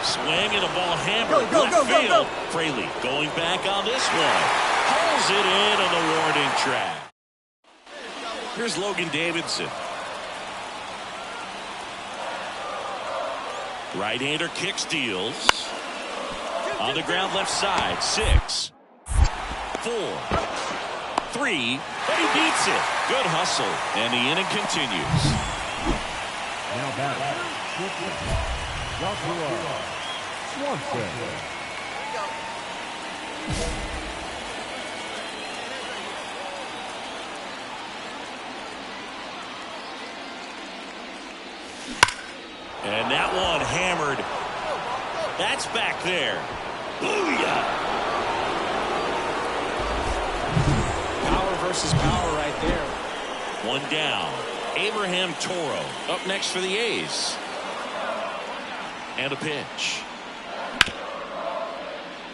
Swing and a ball hammered left field. Fraley going back on this one. Pulls it in on the warning track. Here's Logan Davidson. Right-hander kicks, deals. On the ground left side. 6, 4, 3, but he beats it. Good hustle, and the inning continues. Now back. Joshua Swanson. And that one hammered. That's back there. Booyah! Power versus power right there. One down. Abraham Toro up next for the A's. And a pitch.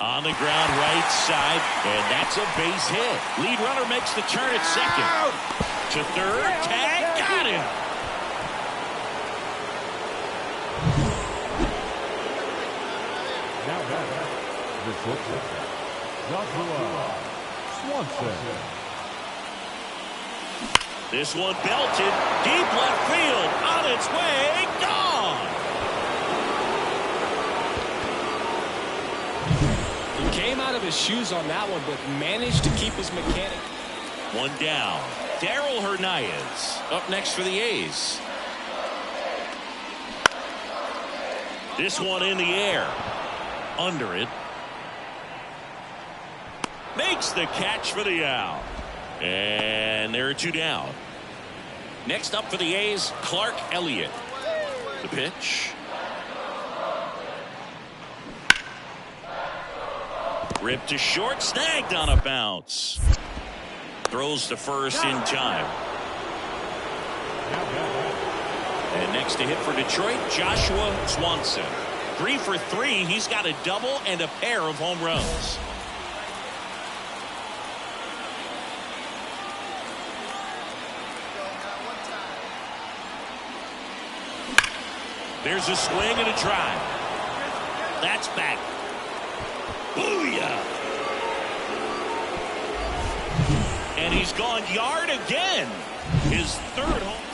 On the ground right side, and that's a base hit. Lead runner makes the turn at second. To third, tag, got him. Now back. The pitcher, Joshua Swanson. This one belted, deep left field, on its way, gone. He came out of his shoes on that one, but managed to keep his mechanic. One down. Darryl Hernandez up next for the A's. This one in the air. Under it. Makes the catch for the out. And there are 2 down. Next up for the A's, Clark Elliott. The pitch. Ripped to short, snagged on a bounce. Throws to first in time. And next to hit for Detroit, Joshua Swanson. 3 for 3. He's got a double and a pair of home runs. There's a swing and a drive. That's back. Booyah! And he's gone yard again. His third home.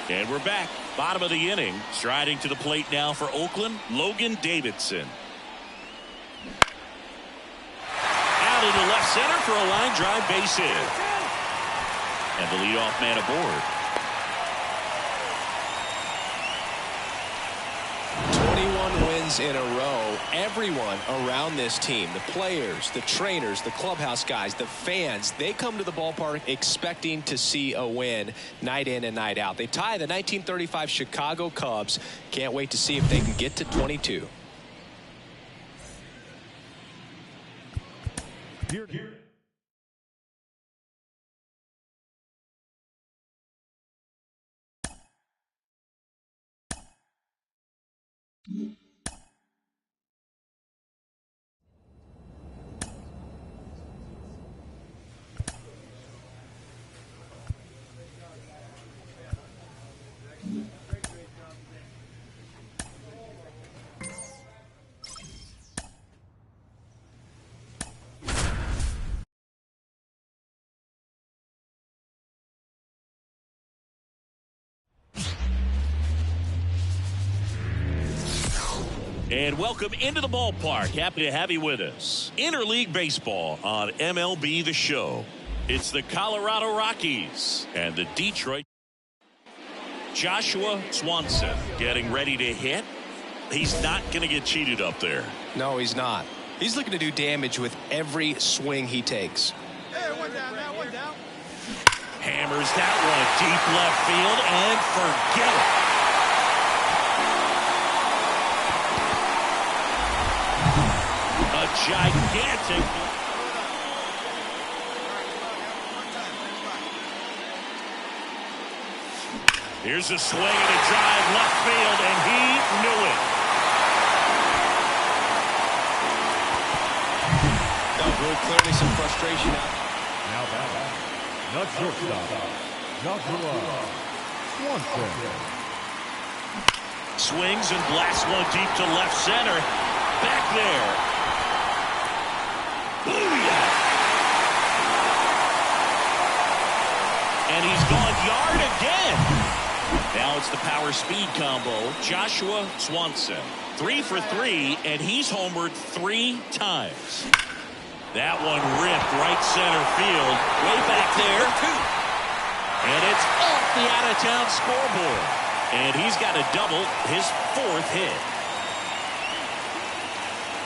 And we're back. Bottom of the inning. Striding to the plate now for Oakland, Logan Davidson. Out into left center for a line drive base hit. And the leadoff man aboard. 21 wins in a row. Everyone around this team, the players, the trainers, the clubhouse guys, the fans, they come to the ballpark expecting to see a win night in and night out. They tie the 1935 Chicago Cubs. Can't wait to see if they can get to 22. Here. And welcome into the ballpark. Happy to have you with us. Interleague Baseball on MLB The Show. It's the Colorado Rockies and the Detroit. Joshua Swanson getting ready to hit. He's not going to get cheated up there. No, he's not. He's looking to do damage with every swing he takes. Hey, one down, now one down. Hammers that one deep left field and forget it. A gigantic. Here's a swing and a drive left field, and he knew it. Really clearly some frustration out. Now back. The shortstop, Joshua Swanson. Swings and blasts one deep to left center. Back there. Booyah! And he's gone yard again. Now it's the power speed combo. Joshua Swanson. 3 for 3, and he's homered 3 times. That one ripped right center field. Way back there. And it's off the out-of-town scoreboard. And he's got a double, his 4th hit.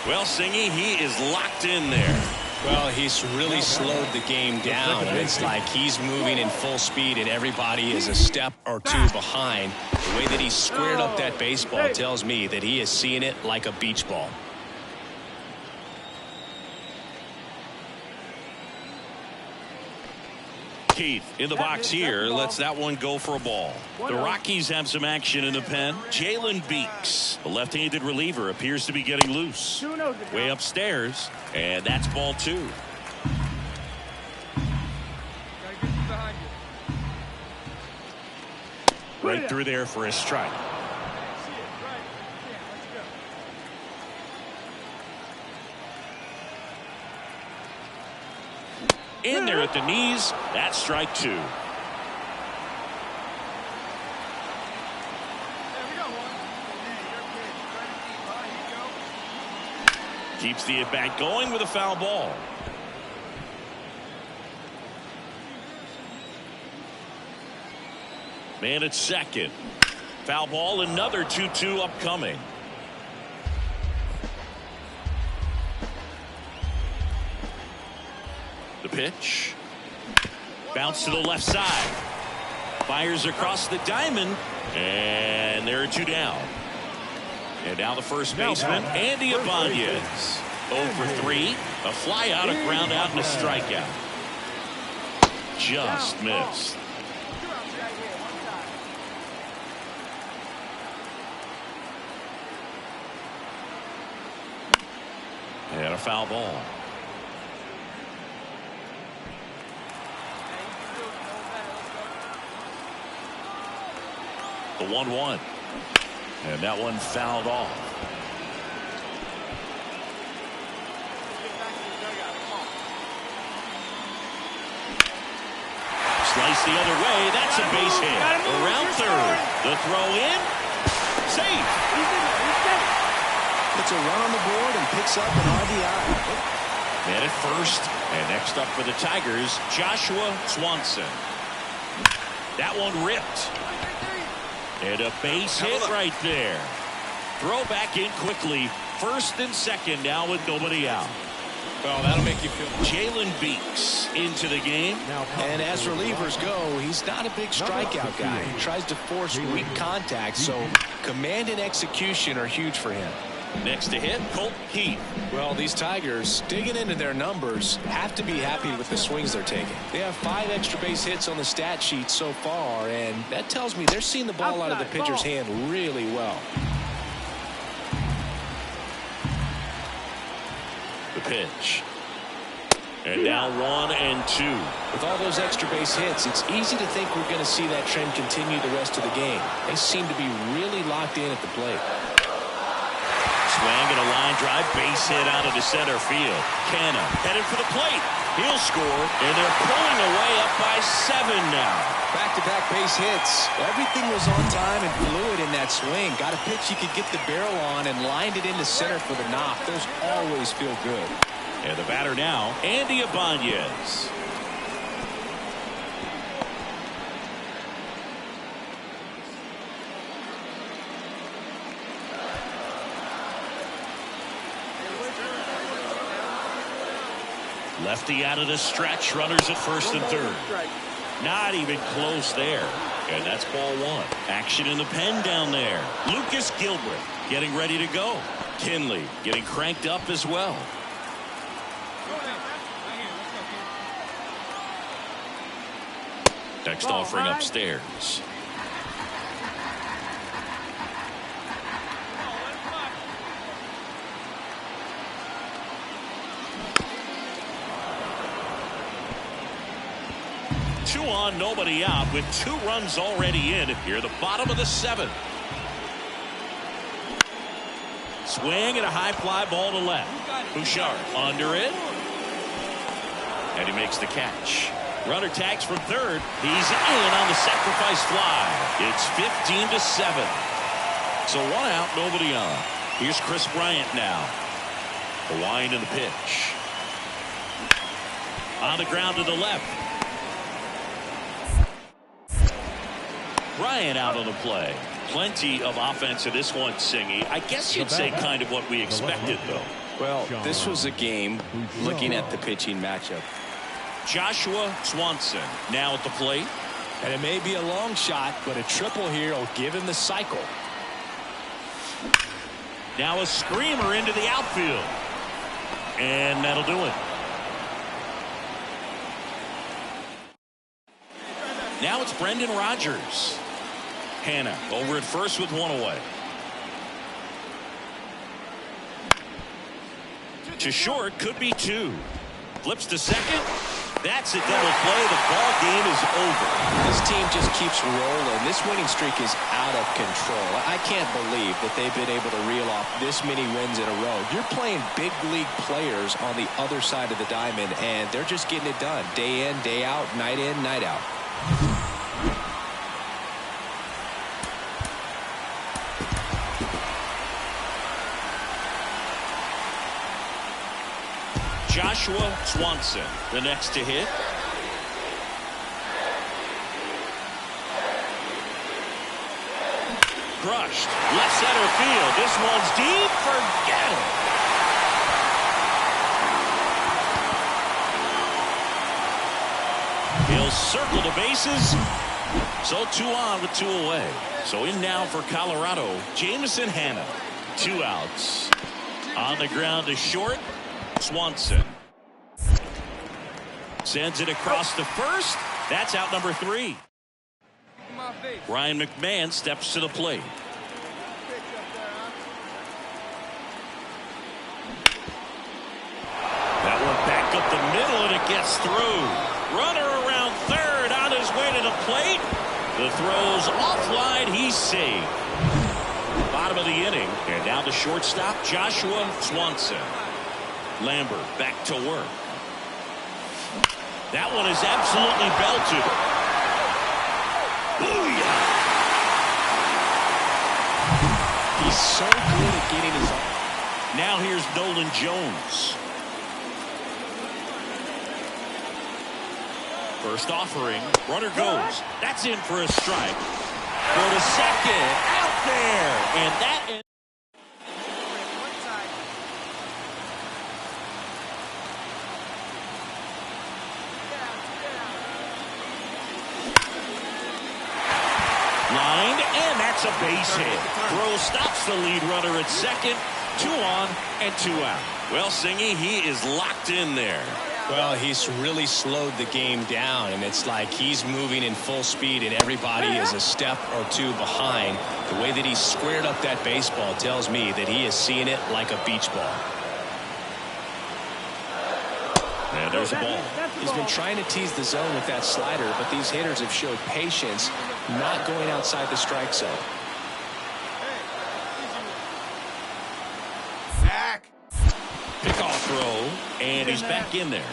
Well, Singy, he is locked in there. Well, he's really slowed the game down, and it's like he's moving in full speed, and everybody is a step or 2 behind. The way that he squared up that baseball tells me that he is seeing it like a beach ball. Keith in the box here lets that one go for a ball. The Rockies have some action in the pen. Jalen Beeks, the left-handed reliever, appears to be getting loose. Way upstairs, and that's ball 2. Right through there for a strike. In there at the knees. That's strike 2. Keeps the at-bat going with a foul ball. Man at second. Foul ball, another 2-2 upcoming. The pitch. Bounce to the left side. Fires across the diamond. And there are 2 down. And now the first baseman, Andy Ibanez. 0 for 3. A fly out, a ground out, and a strikeout. Just missed. And a foul ball. The 1-1. And that one fouled off. Slice the other way. That's a base hit. Around third. The throw in. Safe. Puts a run on the board and picks up an RBI. Man at first. And next up for the Tigers, Joshua Swanson. That one ripped. And a base hit right there. Throw back in quickly. First and second now with nobody out. Well, that'll make you feel. Jalen Beeks into the game. And as relievers go, he's not a big strikeout guy. He tries to force weak contact, so command and execution are huge for him. Next to hit, Colt Heath. Well, these Tigers, digging into their numbers, have to be happy with the swings they're taking. They have 5 extra base hits on the stat sheet so far, and that tells me they're seeing the ball out of the pitcher's hand really well. The pitch. And now 1-2. With all those extra base hits, it's easy to think we're going to see that trend continue the rest of the game. They seem to be really locked in at the plate. Swing and a line drive, base hit out of the center field. Canna headed for the plate. He'll score, and they're pulling away up by 7 now. Back-to-back base hits. Everything was on time and fluid in that swing. Got a pitch you could get the barrel on and lined it into center for the knock. Those always feel good. And the batter now, Andy Ibanez. Lefty out of the stretch. Runners at first and third. Not even close there. And that's ball 1. Action in the pen down there. Lucas Gilbert getting ready to go. Kinley getting cranked up as well. Next offering upstairs. Two on, nobody out with 2 runs already in here, the bottom of the 7th. Swing and a high fly ball to left. Bouchard under it. And he makes the catch. Runner tags from third. He's in on the sacrifice fly. It's 15-7. So 1 out, nobody on. Here's Chris Bryant now. The wind and the pitch. On the ground to the left. Bryant out on the play. Plenty of offense in this one, Singy. I guess you'd say kind of what we expected, though. Well, this was a game looking at the pitching matchup. Joshua Swanson now at the plate. And it may be a long shot, but a triple here will give him the cycle. Now a screamer into the outfield. And that'll do it. Now it's Brendan Rodgers. Hannah over at first with 1 away. To short, could be 2. Flips to second. That's a double play. The ball game is over. This team just keeps rolling. This winning streak is out of control. I can't believe that they've been able to reel off this many wins in a row. You're playing big league players on the other side of the diamond, and they're just getting it done. Day in, day out, night in, night out. Joshua Swanson, the next to hit. Crushed. Left center field. This one's deep. Forget it. He'll circle the bases. So 2 on with 2 away. So in now for Colorado, Jameson Hannah. 2 outs. On the ground to short. Swanson sends it across the first. That's out number 3. Ryan McMahon steps to the plate. gets through. Runner around third on his way to the plate. The throw's offline. He's safe. Bottom of the inning. And now the shortstop, Joshua Swanson. Lambert back to work. That one is absolutely belted. Booyah! He's so good at getting his arm. Now here's Nolan Jones. First offering. Runner goes. That's in for a strike. Go to second. Out there. And that is. Lined, and that's a base hit. Throw stops the lead runner at second. 2 on and 2 out. Well, Singy, he is locked in there. Well, he's really slowed the game down, and it's like he's moving in full speed, and everybody is a step or 2 behind. The way that he squared up that baseball tells me that he is seeing it like a beach ball. And there's a ball. He's been trying to tease the zone with that slider, but these hitters have showed patience, not going outside the strike zone. Pickoff throw, and he's back in there.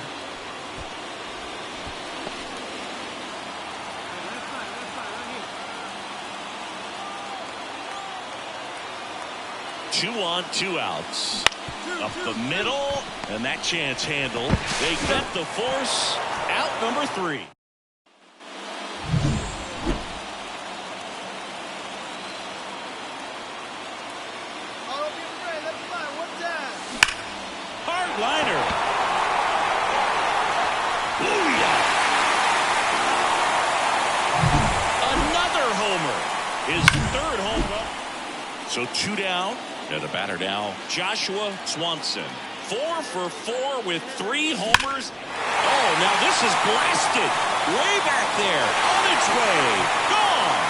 Two on, 2 outs. Up the middle, and that chance handled. They get the force. Out number 3. Hard liner. Booyah! Another homer. His 3rd home run. So 2 down. And the batter now, Joshua Swanson. 4 for 4 with 3 homers. Oh, now this is blasted. Way back there. On its way. Gone.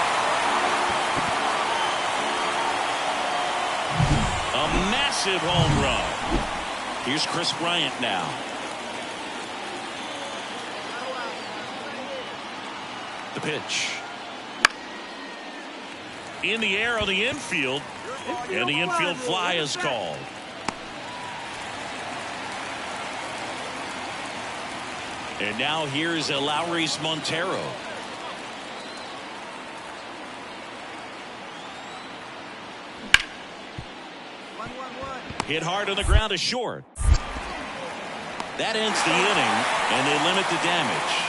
A massive home run. Here's Chris Bryant now. The pitch. In the air on the infield. And the infield fly is called. And now here's Eleuris Montero. Hit hard on the ground to short. That ends the inning, and they limit the damage.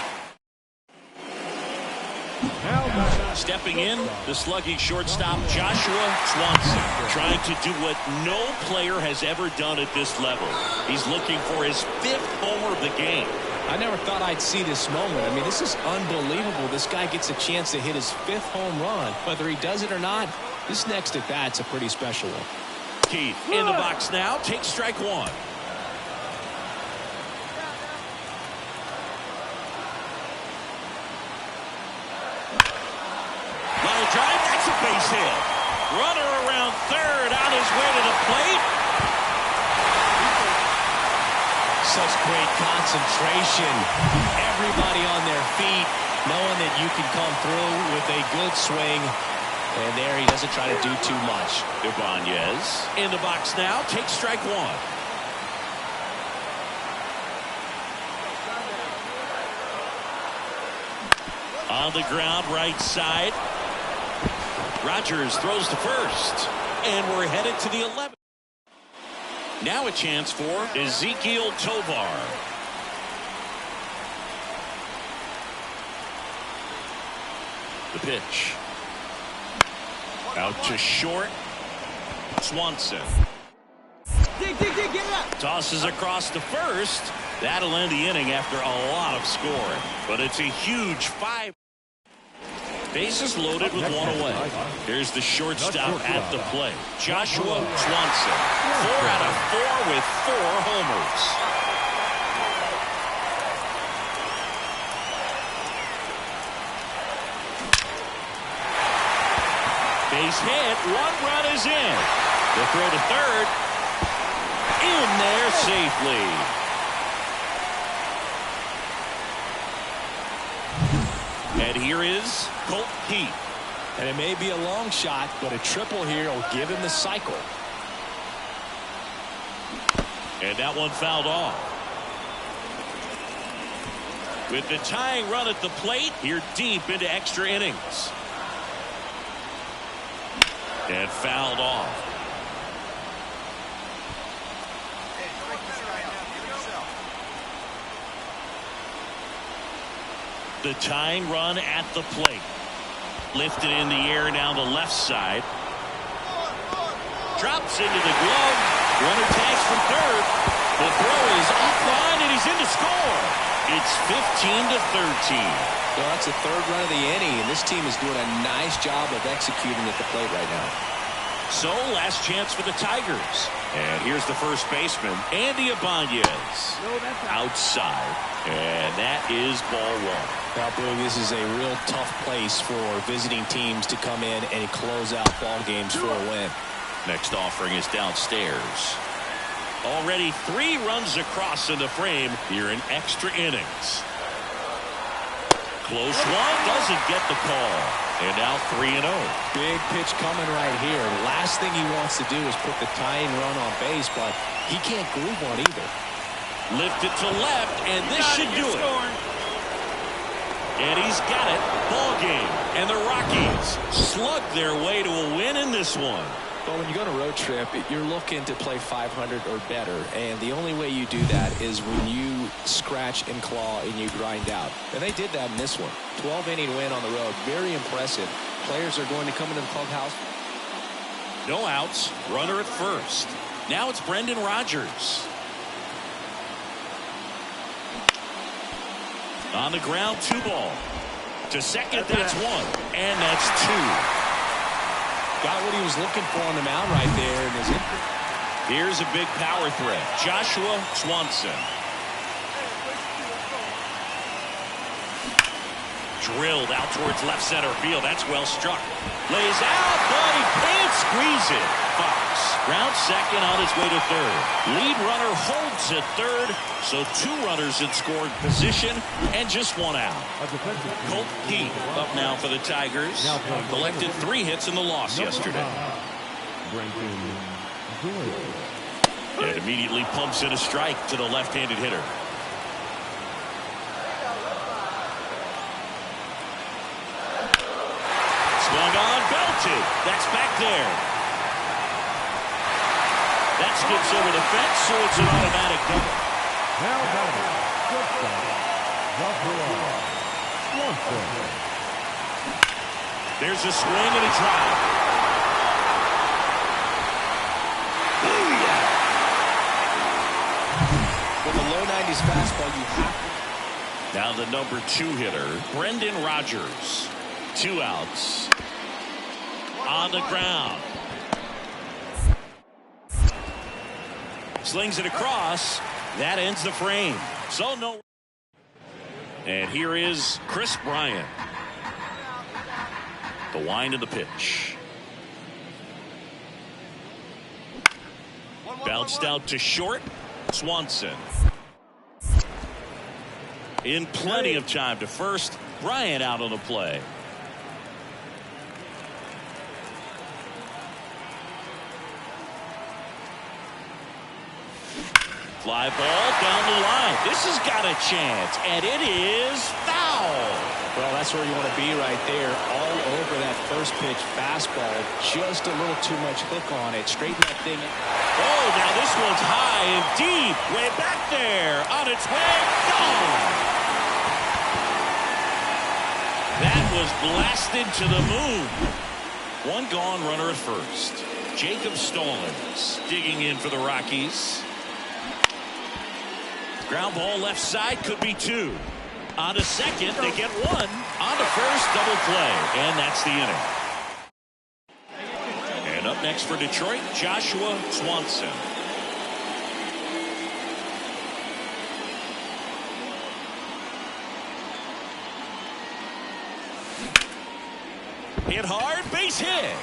Stepping in, the slugging shortstop, Joshua Swanson, trying to do what no player has ever done at this level. He's looking for his 5th homer of the game. I never thought I'd see this moment. I mean, this is unbelievable. This guy gets a chance to hit his 5th home run. Whether he does it or not, this next at bat's a pretty special one. Keith in the box now, takes strike 1. Line drive, that's a base hit. Runner around third, on his way to the plate. Such great concentration. Everybody on their feet, knowing that you can come through with a good swing. And there he doesn't try to do too much. Ibanez in the box now, takes strike 1. On the ground, right side. Rogers throws to first. And we're headed to the 11th. Now a chance for Ezekiel Tovar. The pitch. Out to short. Swanson. Dig, get it up. Tosses across to first. That'll end the inning after a lot of scoring. But it's a huge 5. Bases loaded with 1 away. Here's the shortstop at the plate, Joshua Swanson. 4 out of 4 with 4 homers. Base hit, 1 run is in. The throw to third. In there safely. here is Colt Heat. And it may be a long shot, but a triple here will give him the cycle. And that one fouled off. With the tying run at the plate, here deep into extra innings. And fouled off. The tying run at the plate. Lifted in the air down the left side. Drops into the glove. Runner tags from third. The throw is offline and he's in to score. It's 15-13. Well, that's the third run of the inning, and this team is doing a nice job of executing at the plate right now. So, last chance for the Tigers. And here's the first baseman, Andy Ibanez. Outside. And that is ball one. Now, Boog, this is a real tough place for visiting teams to come in and close out ball games for a win. Next offering is downstairs. Already 3 runs across in the frame here in extra innings. Close one, doesn't get the call. And now 3-0. Big pitch coming right here. Last thing he wants to do is put the tying run on base, but he can't groove one either. Lifted to left, and this should do it. And he's got it. Ball game. And the Rockies slug their way to a win in this one. Well, when you go on a road trip, you're looking to play 500 or better, and the only way you do that is when you scratch and claw and you grind out. And they did that in this one. 12-inning win on the road. Very impressive. Players are going to come into the clubhouse. No outs. Runner at first. Now it's Brendan Rodgers. On the ground, 2 ball. To second, that's 1. And that's 2. Got what he was looking for on the mound right there. And here's a big power threat. Joshua Swanson. Drilled out towards left center field. That's well struck. Lays out, but he can't squeeze it. Fox ground second on his way to third. Lead runner holds at third. So 2 runners in scoring position and just 1 out. Colt Heat up now for the Tigers. Collected 3 hits in the loss yesterday. And immediately pumps in a strike to the left-handed hitter. Swung on, belted. That's back there. That skips over the fence, so it's an automatic double. Now batting, shortstop, Swanson. There's a swing and a drive. With a low 90s fastball, you have to. Now the number 2 hitter, Brendan Rodgers. 2 outs. On the ground. Slings it across. That ends the frame. So no. And here is Chris Bryant. The wind of the pitch. Bounced out to short. Swanson. In plenty of time to first. Bryant out on the play. Fly ball down the line. This has got a chance, and it is foul. Well, that's where you want to be right there. All over that first pitch fastball. Just a little too much hook on it. Straighten that thing. Oh, now this one's high and deep. Way back there. On its way. Gone. That was blasted to the moon. 1 gone, runner at first. Jacob Stallings digging in for the Rockies. Ground ball left side, could be 2. On to second, they get 1. On to first, double play. And that's the inning. And up next for Detroit, Joshua Swanson. Hit hard, base hit.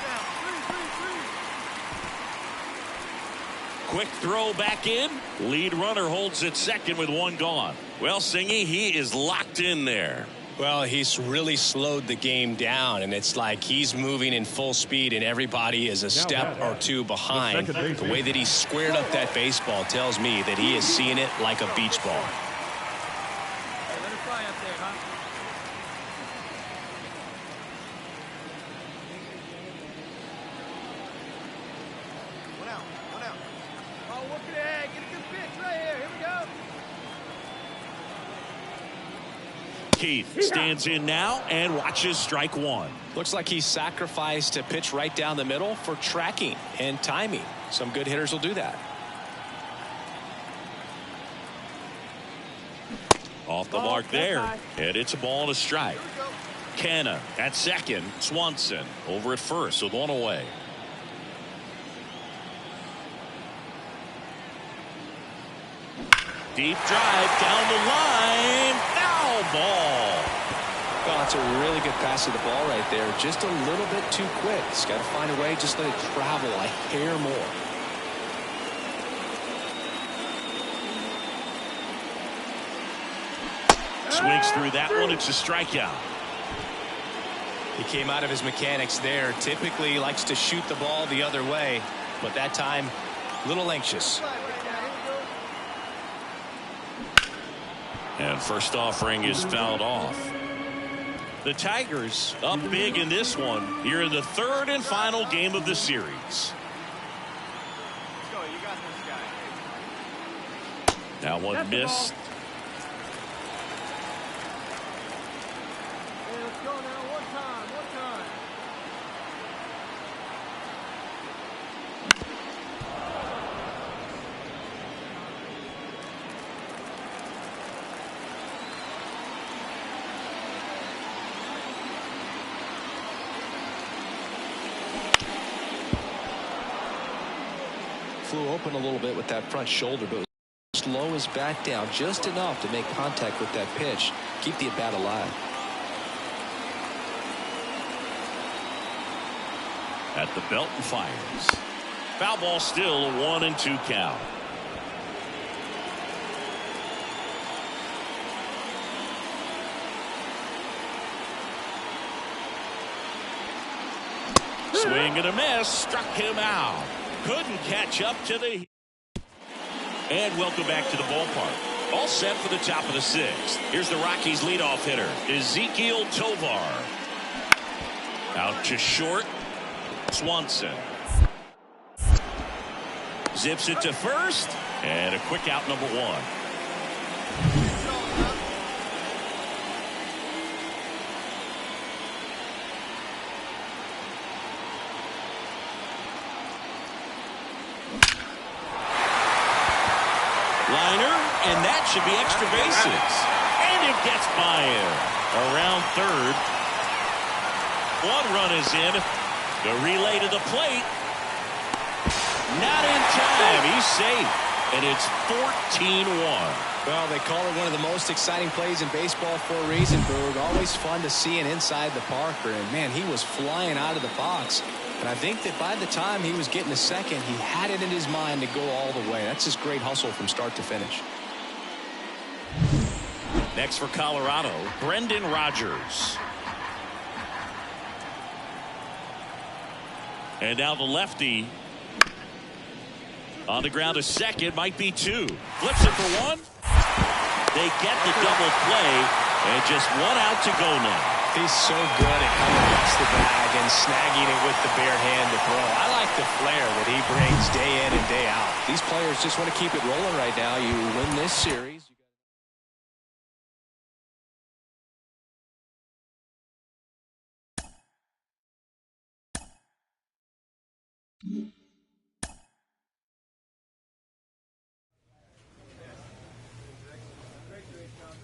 Quick throw back in. Lead runner holds at second with 1 gone. Well, Singy, he is locked in there. Well, he's really slowed the game down, and it's like he's moving in full speed, and everybody is a step or two behind. The way that he squared up that baseball tells me that he is seeing it like a beach ball. Hey, let it fly up there, huh? One out, one out. Oh, look at that. Get a good pitch right here. Here we go. Keith stands in now and watches strike one. Looks like he sacrificed a pitch right down the middle for tracking and timing. Some good hitters will do that. Off the mark there, and it's a ball and a strike. Canna at second, Swanson over at first with one away. Deep drive down the line, foul ball. Well, that's a really good pass of the ball right there. Just a little bit too quick. He's got to find a way, just let it travel a hair more. Swings through that one. It's a strikeout. He came out of his mechanics there. Typically likes to shoot the ball the other way, but that time a little anxious. And first offering is fouled off. The Tigers up big in this one here in the third and final game of the series. Let's go. You got this guy. Now one missed. Hey, let's go now. One time. One time. Flew open a little bit with that front shoulder, but slow his bat down just enough to make contact with that pitch. Keep the at-bat alive. At the belt and fires. Foul ball still, a 1-2 count. Swing and a miss, struck him out. Couldn't catch up to the. And welcome back to the ballpark. All set for the top of the sixth. Here's the Rockies leadoff hitter, Ezekiel Tovar. Out to short, Swanson. Zips it to first, and a quick out, number one. Liner, and that should be extra bases. And it gets by him. Around third. One run is in. The relay to the plate. Not in time. He's safe. And it's 14-1. Well, they call it one of the most exciting plays in baseball for a reason, Boog. Always fun to see it inside the Parker. And, man, he was flying out of the box. And I think that by the time he was getting a second, he had it in his mind to go all the way. That's just great hustle from start to finish. Next for Colorado, Brendan Rodgers. And now the lefty on the ground to second, might be two. Flips it for one. They get the double play, and just one out to go now. He's so good at coming across the bag and snagging it with the bare hand to throw. I like the flair that he brings day in and day out. These players just want to keep it rolling right now. You win this series.